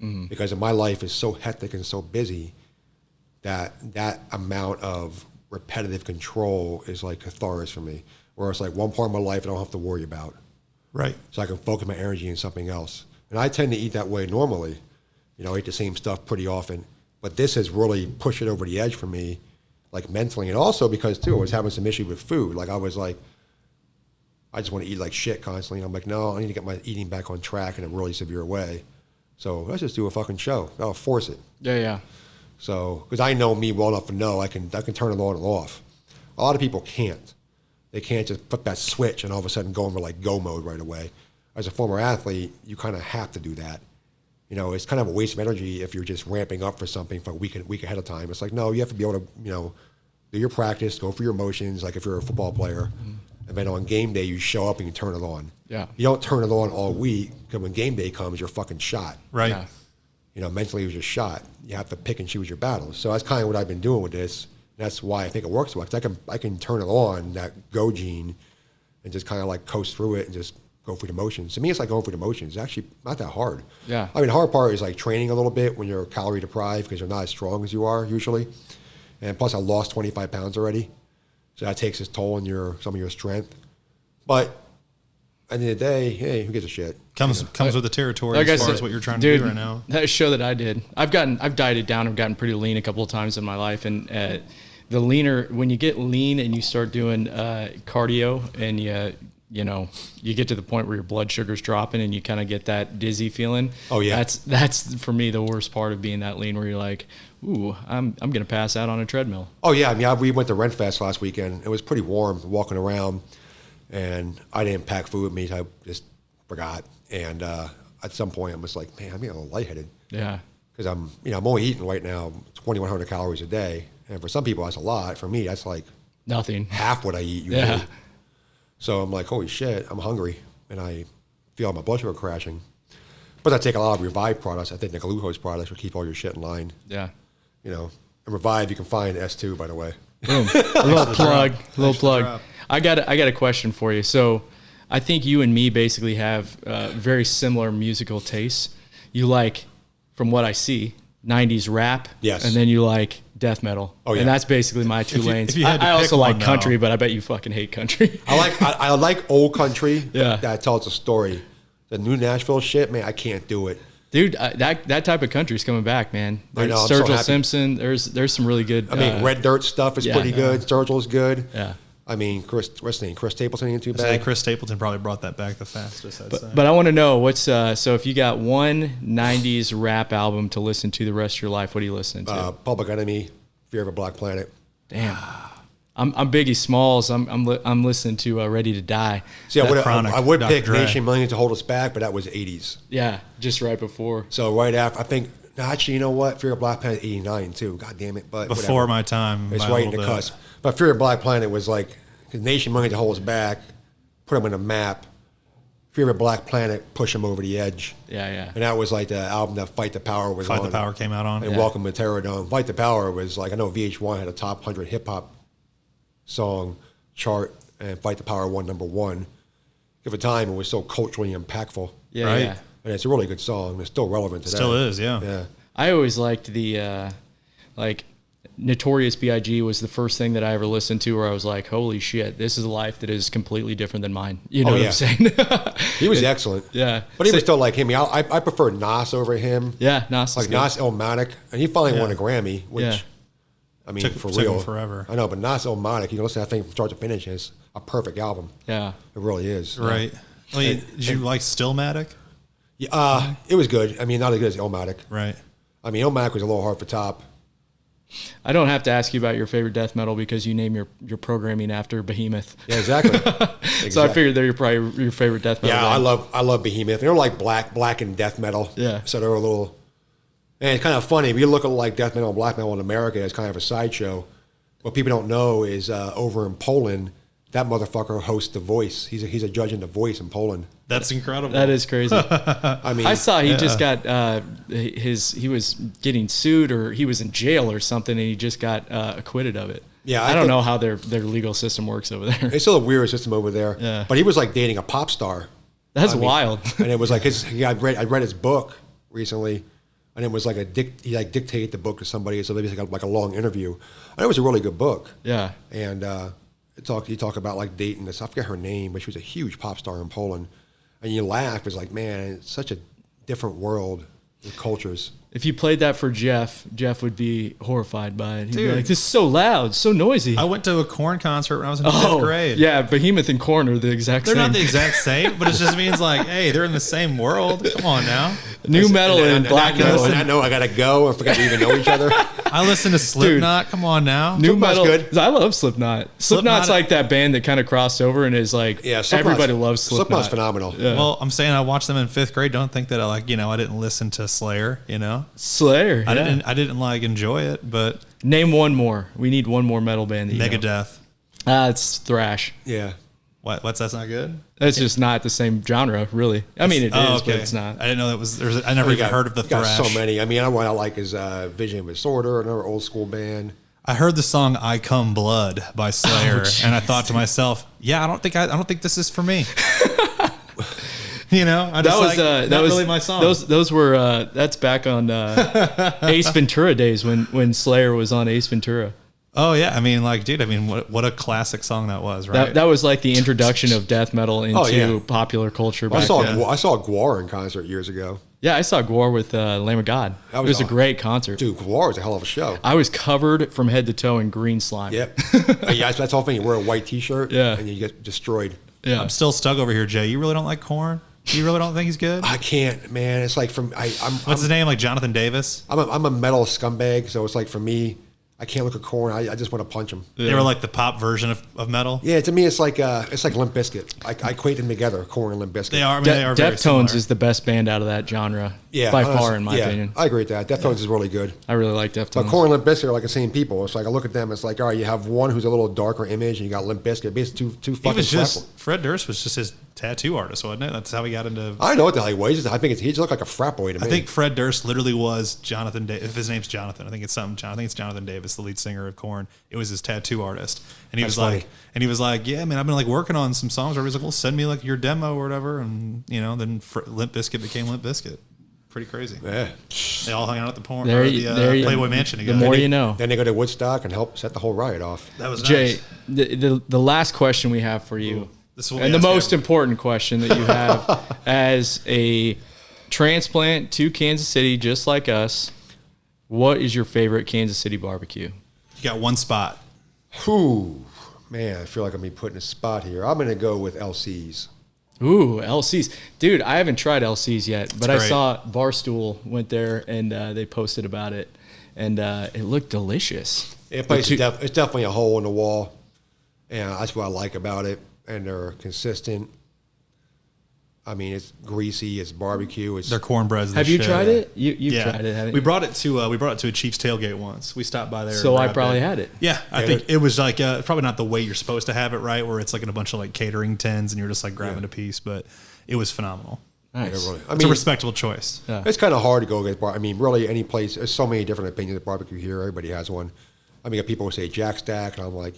Mm-hmm. Because my life is so hectic and so busy that amount of repetitive control is like catharsis for me. Where it's like one part of my life I don't have to worry about. Right. So I can focus my energy in something else. And I tend to eat that way normally. I eat the same stuff pretty often. But this has really pushed it over the edge for me, like mentally. And also because, too, I was having some issue with food. Like, I was like, I just want to eat like shit constantly. And I'm like, no, I need to get my eating back on track in a really severe way. So let's just do a fucking show. I'll force it. Yeah. So, because I know me well enough to know I can turn it on and off. A lot of people can't. They can't just flip that switch and all of a sudden go into like go mode right away. As a former athlete, you kind of have to do that. You know, it's kind of a waste of energy if you're just ramping up for something for a week ahead of time. It's like, no, you have to be able to, you know, do your practice, go for your motions, like if you're a football player. And then on game day, you show up and you turn it on. Yeah. You don't turn it on all week, because when game day comes, you're fucking shot. Right. Yeah. You know, mentally, you're just shot. You have to pick and choose your battles. So that's kind of what I've been doing with this. That's why I think it works well, because I can turn it on, that go gene, and just kind of like coast through it and just go through the motions. To me, it's like going through the motions. It's actually not that hard. Yeah. I mean, the hard part is like training a little bit when you're calorie deprived, because you're not as strong as you are usually. And plus, I lost 25 pounds already. So that takes its toll on some of your strength. But at the end of the day, hey, who gives a shit? Comes with the territory Like as I far said, as what you're trying dude, to do right now. That show that I did, I've dieted down. I've gotten pretty lean a couple of times in my life, and the leaner, when you get lean and you start doing cardio, and you get to the point where your blood sugar's dropping and you kind of get that dizzy feeling. Oh yeah, that's for me the worst part of being that lean, where you're like, ooh, I'm gonna pass out on a treadmill. Oh yeah, I mean, we went to Renfest last weekend. It was pretty warm walking around, and I didn't pack food with me, so I just forgot. And at some point, I'm just like, man, I'm getting a little lightheaded. Yeah. Because I'm only eating right now 2,100 calories a day, and for some people that's a lot. For me, that's like Nothing. half what I eat usually. Yeah. So I'm like, holy shit, I'm hungry, and I feel my blood sugar crashing. But I take a lot of Revive products. I think the glucose products will keep all your shit in line. Yeah. You know, and Revive you can find S2, by the way. Boom. A little plug. I got a question for you. So I think you and me basically have very similar musical tastes. You like, from what I see, 90s rap. Yes. And then you like death metal. Oh, yeah. And that's basically my two lanes. if you had to I also pick like one, country, though. but I bet you fucking hate country. I like old country. Yeah. That tells a story. The new Nashville shit, man, I can't do it. Dude, that type of country is coming back, man. I know, I'm so Sturgill happy. Simpson. There's some really good. I mean, Red Dirt stuff is yeah. pretty good. Sturgill's good. Yeah. I mean, what's his name? Chris Stapleton ain't too Say bad. Chris Stapleton probably brought that back the fastest. I'd say. But I want to know what's so if you got one 90s rap album to listen to the rest of your life, what are you listening to? Public Enemy, Fear of a Black Planet. Damn. I'm Biggie Smalls. I'm listening to Ready to Die. See, Chronic, I would Dr. pick Dre. Nation Million to hold us back, but that was 80s. Yeah, just right before. So right after, I think, no, actually, you know what? Fear of Black Planet 89 too. God damn it. But Before whatever. my time. It's by a right in the little bit. cusp. But Fear of Black Planet was like, because Nation Million to hold us back, put them on a map. Fear of Black Planet, push them over the edge. Yeah. And that was like the album that Fight the Power was on. Fight the Power came out on. And Yeah. Welcome to Terrordome. Fight the Power was like, I know VH1 had a top 100 hip hop song chart, and Fight the Power won #1. At the time, it was so culturally impactful. Yeah, Right. yeah. And it's a really good song. It's still relevant today. Still is, yeah. Yeah. I always liked the like Notorious B.I.G. was the first thing that I ever listened to where I was like, holy shit, this is a life that is completely different than mine. You know Oh, what yeah. I'm saying? He was excellent. Yeah. But he So- was still like him. I prefer Nas over him. Yeah, Nas is Like good. Nas Illmatic. And he finally won a Yeah. Grammy, which, Yeah. I mean, Took for him real. forever. I know, but Nas Illmatic, you can listen to that thing from start to finish. It's a perfect album. Yeah. It really is. Right. Well, did you like Stillmatic? Yeah, it was good. I mean, not as good as Illmatic. Right. I mean, Illmatic was a little hard for top. I don't have to ask you about your favorite death metal because you name your programming after Behemoth. Yeah, exactly. So I figured they're probably your favorite death metal. Yeah, band. I love Behemoth. They're like black and death metal. Yeah. So they're a little, and it's kind of funny. If you look at like death metal and black metal in America, it's kind of a sideshow. What people don't know is over in Poland, that motherfucker hosts The Voice. He's a judge in The Voice in Poland. That's incredible. That is crazy. I mean, I saw he just got he was getting sued or he was in jail or something and he just got acquitted of it. Yeah, I I don't think- know how their legal system works over there. it's still a weird system over there. Yeah. But he was like dating a pop star. That's I mean, wild. And it was like I read his book recently, and it was like he like dictated the book to somebody, so maybe it's like a long interview. And it was a really good book. Yeah. And he talk about like dating this. I forget her name, but she was a huge pop star in Poland. And you laugh. It's like, man, it's such a different world with cultures. If you played that for Jeff would be horrified by it. He'd be Dude. like, this is so loud, so noisy. I went to a Korn concert when I was in fifth grade. Yeah, Behemoth and Korn are the exact They're same. not the exact same, but it just means like, hey, they're in the same world. Come on now. New metal and black metal. And I know I gotta go. I forgot to even know each other. I listen to Slipknot. Come on now. New Slipknot's metal. good. I love Slipknot. Slipknot's like that band that kind of crossed over and is like, everybody loves Slipknot. Slipknot's phenomenal. Yeah. Well, I'm saying I watched them in 5th grade. Don't think that I I didn't listen to Slayer. Slayer. I yeah. didn't enjoy it, but Name one more. We need one more metal band that you know. Megadeth. It's thrash. Yeah. What's that's not good? It's just not the same genre, really. I mean, it is, but it's not. I didn't know that was. I never even heard of the got thrash. so many. I mean, what I like is Vision of Disorder, another old school band. I heard the song "I Come Blood" by Slayer, and I thought to myself, "Yeah, I don't think this is for me." That was really my song. Those were that's back on Ace Ventura days when Slayer was on Ace Ventura. Oh yeah, I mean, what a classic song that was, right? That was like the introduction of death metal into popular culture. I saw Gwar in concert years ago. Yeah, I saw Gwar with Lamb of God. It was a great concert. Dude, Gwar was a hell of a show. I was covered from head to toe in green slime. Yep. Yeah, that's the whole thing. You wear a white T-shirt, and you get destroyed. Yeah. I'm still stuck over here, Jay. You really don't like Korn? You really don't think he's good? I can't, man. It's like What's his name? Like Jonathan Davis? I'm a metal scumbag, so it's like for me, I can't look at Korn. I just want to punch him. They were like the pop version of metal. Yeah, to me, it's like Limp Bizkit. I equate them together, Korn and Limp Bizkit. They are. I mean, they are very Deftones similar. is the best band out of that genre. Yeah, by far, in my opinion. I agree with that. Deftones is really good. I really like Deftones. But Korn and Limp Bizkit are like the same people. It's like I look at them. It's like, all right, you have one who's a little darker image, and you got Limp Bizkit. Basically, two fucking. Fred Durst was just his tattoo artist, wasn't it? That's how he got into. I know what the hell he was. I think he just looked like a frat boy to me. I think Fred Durst literally was Jonathan. If his name's Jonathan, I think it's Jonathan Davis, the lead singer of Korn. It was his tattoo artist, and he was like, yeah, man, I've been like working on some songs. Where he was like, well, send me like your demo or whatever, and then Limp Bizkit became Limp Bizkit. Pretty crazy. Yeah. They all hung out at the Playboy Mansion together. The more you know. Then they go to Woodstock and help set the whole riot off. That was Jay, nice. the last question we have for you, and the most important question that you have as a transplant to Kansas City, just like us, what is your favorite Kansas City barbecue? You got one spot. Whew. Man, I feel like I'm going to be put in a spot here. I'm going to go with LC's. Ooh, LC's. Dude, I haven't tried LC's yet, but I saw Barstool went there and they posted about it, and it looked delicious. It's definitely a hole in the wall, and that's what I like about it. And they're consistent. I mean, it's greasy, it's barbecue. Their cornbread's Have you tried it? You've tried it, haven't you? We brought it to a Chiefs tailgate once. We stopped by there. So I probably had it. Yeah, I think it was like probably not the way you're supposed to have it, right? Where it's like in a bunch of like catering tins and you're just like grabbing a piece, but it was phenomenal. Nice. It's a respectable choice. Yeah. It's kind of hard to go against bar. I mean, really, any place. There's so many different opinions of barbecue here. Everybody has one. I mean, people will say Jack Stack, and I'm like,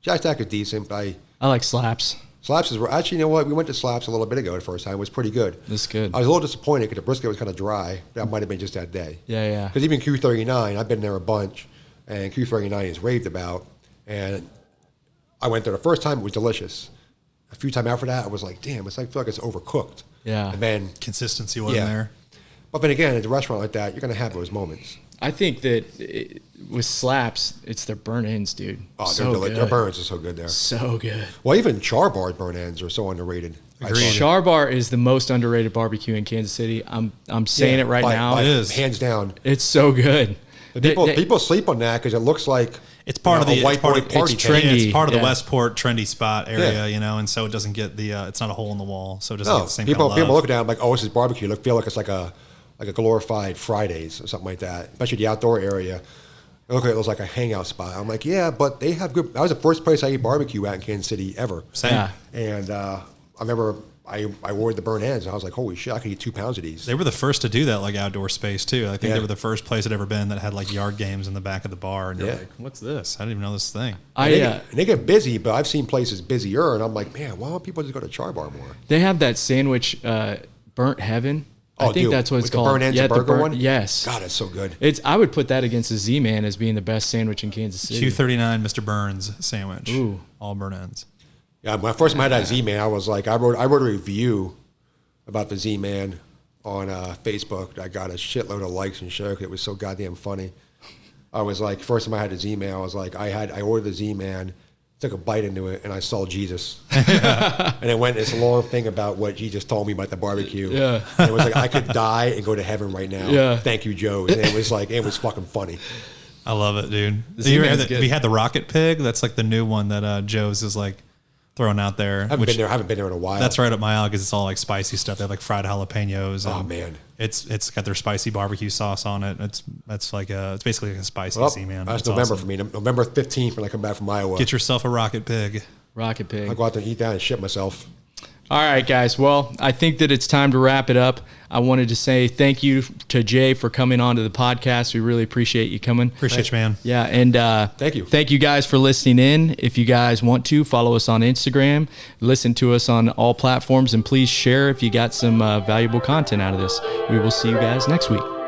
Jack Stack is decent, but I like Slaps. Slaps is actually, you know what? We went to Slaps a little bit ago the first time. It was pretty good. That's good. I was a little disappointed because the brisket was kind of dry. That might have been just that day. Yeah. Because even Q39, I've been there a bunch, and Q39 is raved about. And I went there the first time; it was delicious. A few times after that, I was like, "Damn, I feel like it's overcooked." Yeah. And then consistency wasn't there. But then again, at a restaurant like that, you're going to have those moments. I think that with Slaps, it's their burnt ends, dude. Oh, their burns are so good there. So good. Well, even Char Bar's burnt ends are so underrated. Char Bar is the most underrated barbecue in Kansas City. I'm saying it right now. It is hands down. It's so good. People sleep on that because it looks like it's part of the white boy party. It's trendy. It's part of the Westport trendy spot area, and so it doesn't get the. It's not a hole in the wall, so it doesn't get the same. People kind of love. look at it like, oh, this is barbecue. Feel like it's like a glorified Fridays or something like that, especially the outdoor area. It looked like it was like a hangout spot. I'm like, yeah, but they have good. That was the first place I ate barbecue at in Kansas City ever. Same. Yeah. And I remember I ordered the burnt ends, and I was like, holy shit, I could eat 2 pounds of these. They were the first to do that, like outdoor space too. I think they were the first place I'd ever been that had like yard games in the back of the bar, and you're like, what's this? I didn't even know this thing. And they get busy, but I've seen places busier, and I'm like, man, why don't people just go to Char Bar more? They have that sandwich, Burnt Heaven. I think that's what it's called. The burnt ends burger one? Yes. God, it's so good. I would put that against the Z-Man as being the best sandwich in Kansas City. Q39 Mr. Burns sandwich. Ooh. All burnt ends. Yeah, when I first had that Z-Man, I was like, I wrote a review about the Z-Man on Facebook. I got a shitload of likes and shares. It was so goddamn funny. I was like, first time I had a Z-Man, I was like, I ordered the Z-Man took a bite into it, and I saw Jesus. And it went this long thing about what Jesus told me about the barbecue. Yeah. And it was like, I could die and go to heaven right now. Yeah. Thank you, Joe. And it was like, it was fucking funny. I love it, dude. Z-Man's good. Have you had the Rocket Pig? That's like the new one that Joe's is like throwing out there. I haven't been there in a while. That's right up my alley because it's all like spicy stuff. They have like fried jalapenos. And Oh, man. It's got their spicy barbecue sauce on it. It's basically like a spicy Well, Z-Man. that's It's November awesome. for me. November 15th when I come back from Iowa. Get yourself a Rocket Pig. Rocket Pig. I'll go out there and eat that and shit myself. All right, guys. Well, I think that it's time to wrap it up. I wanted to say thank you to Jay for coming on to the podcast. We really appreciate you coming. Appreciate you, man. Yeah, and Thank you. Thank you guys for listening in. If you guys want to, follow us on Instagram, listen to us on all platforms, and please share if you got some valuable content out of this. We will see you guys next week.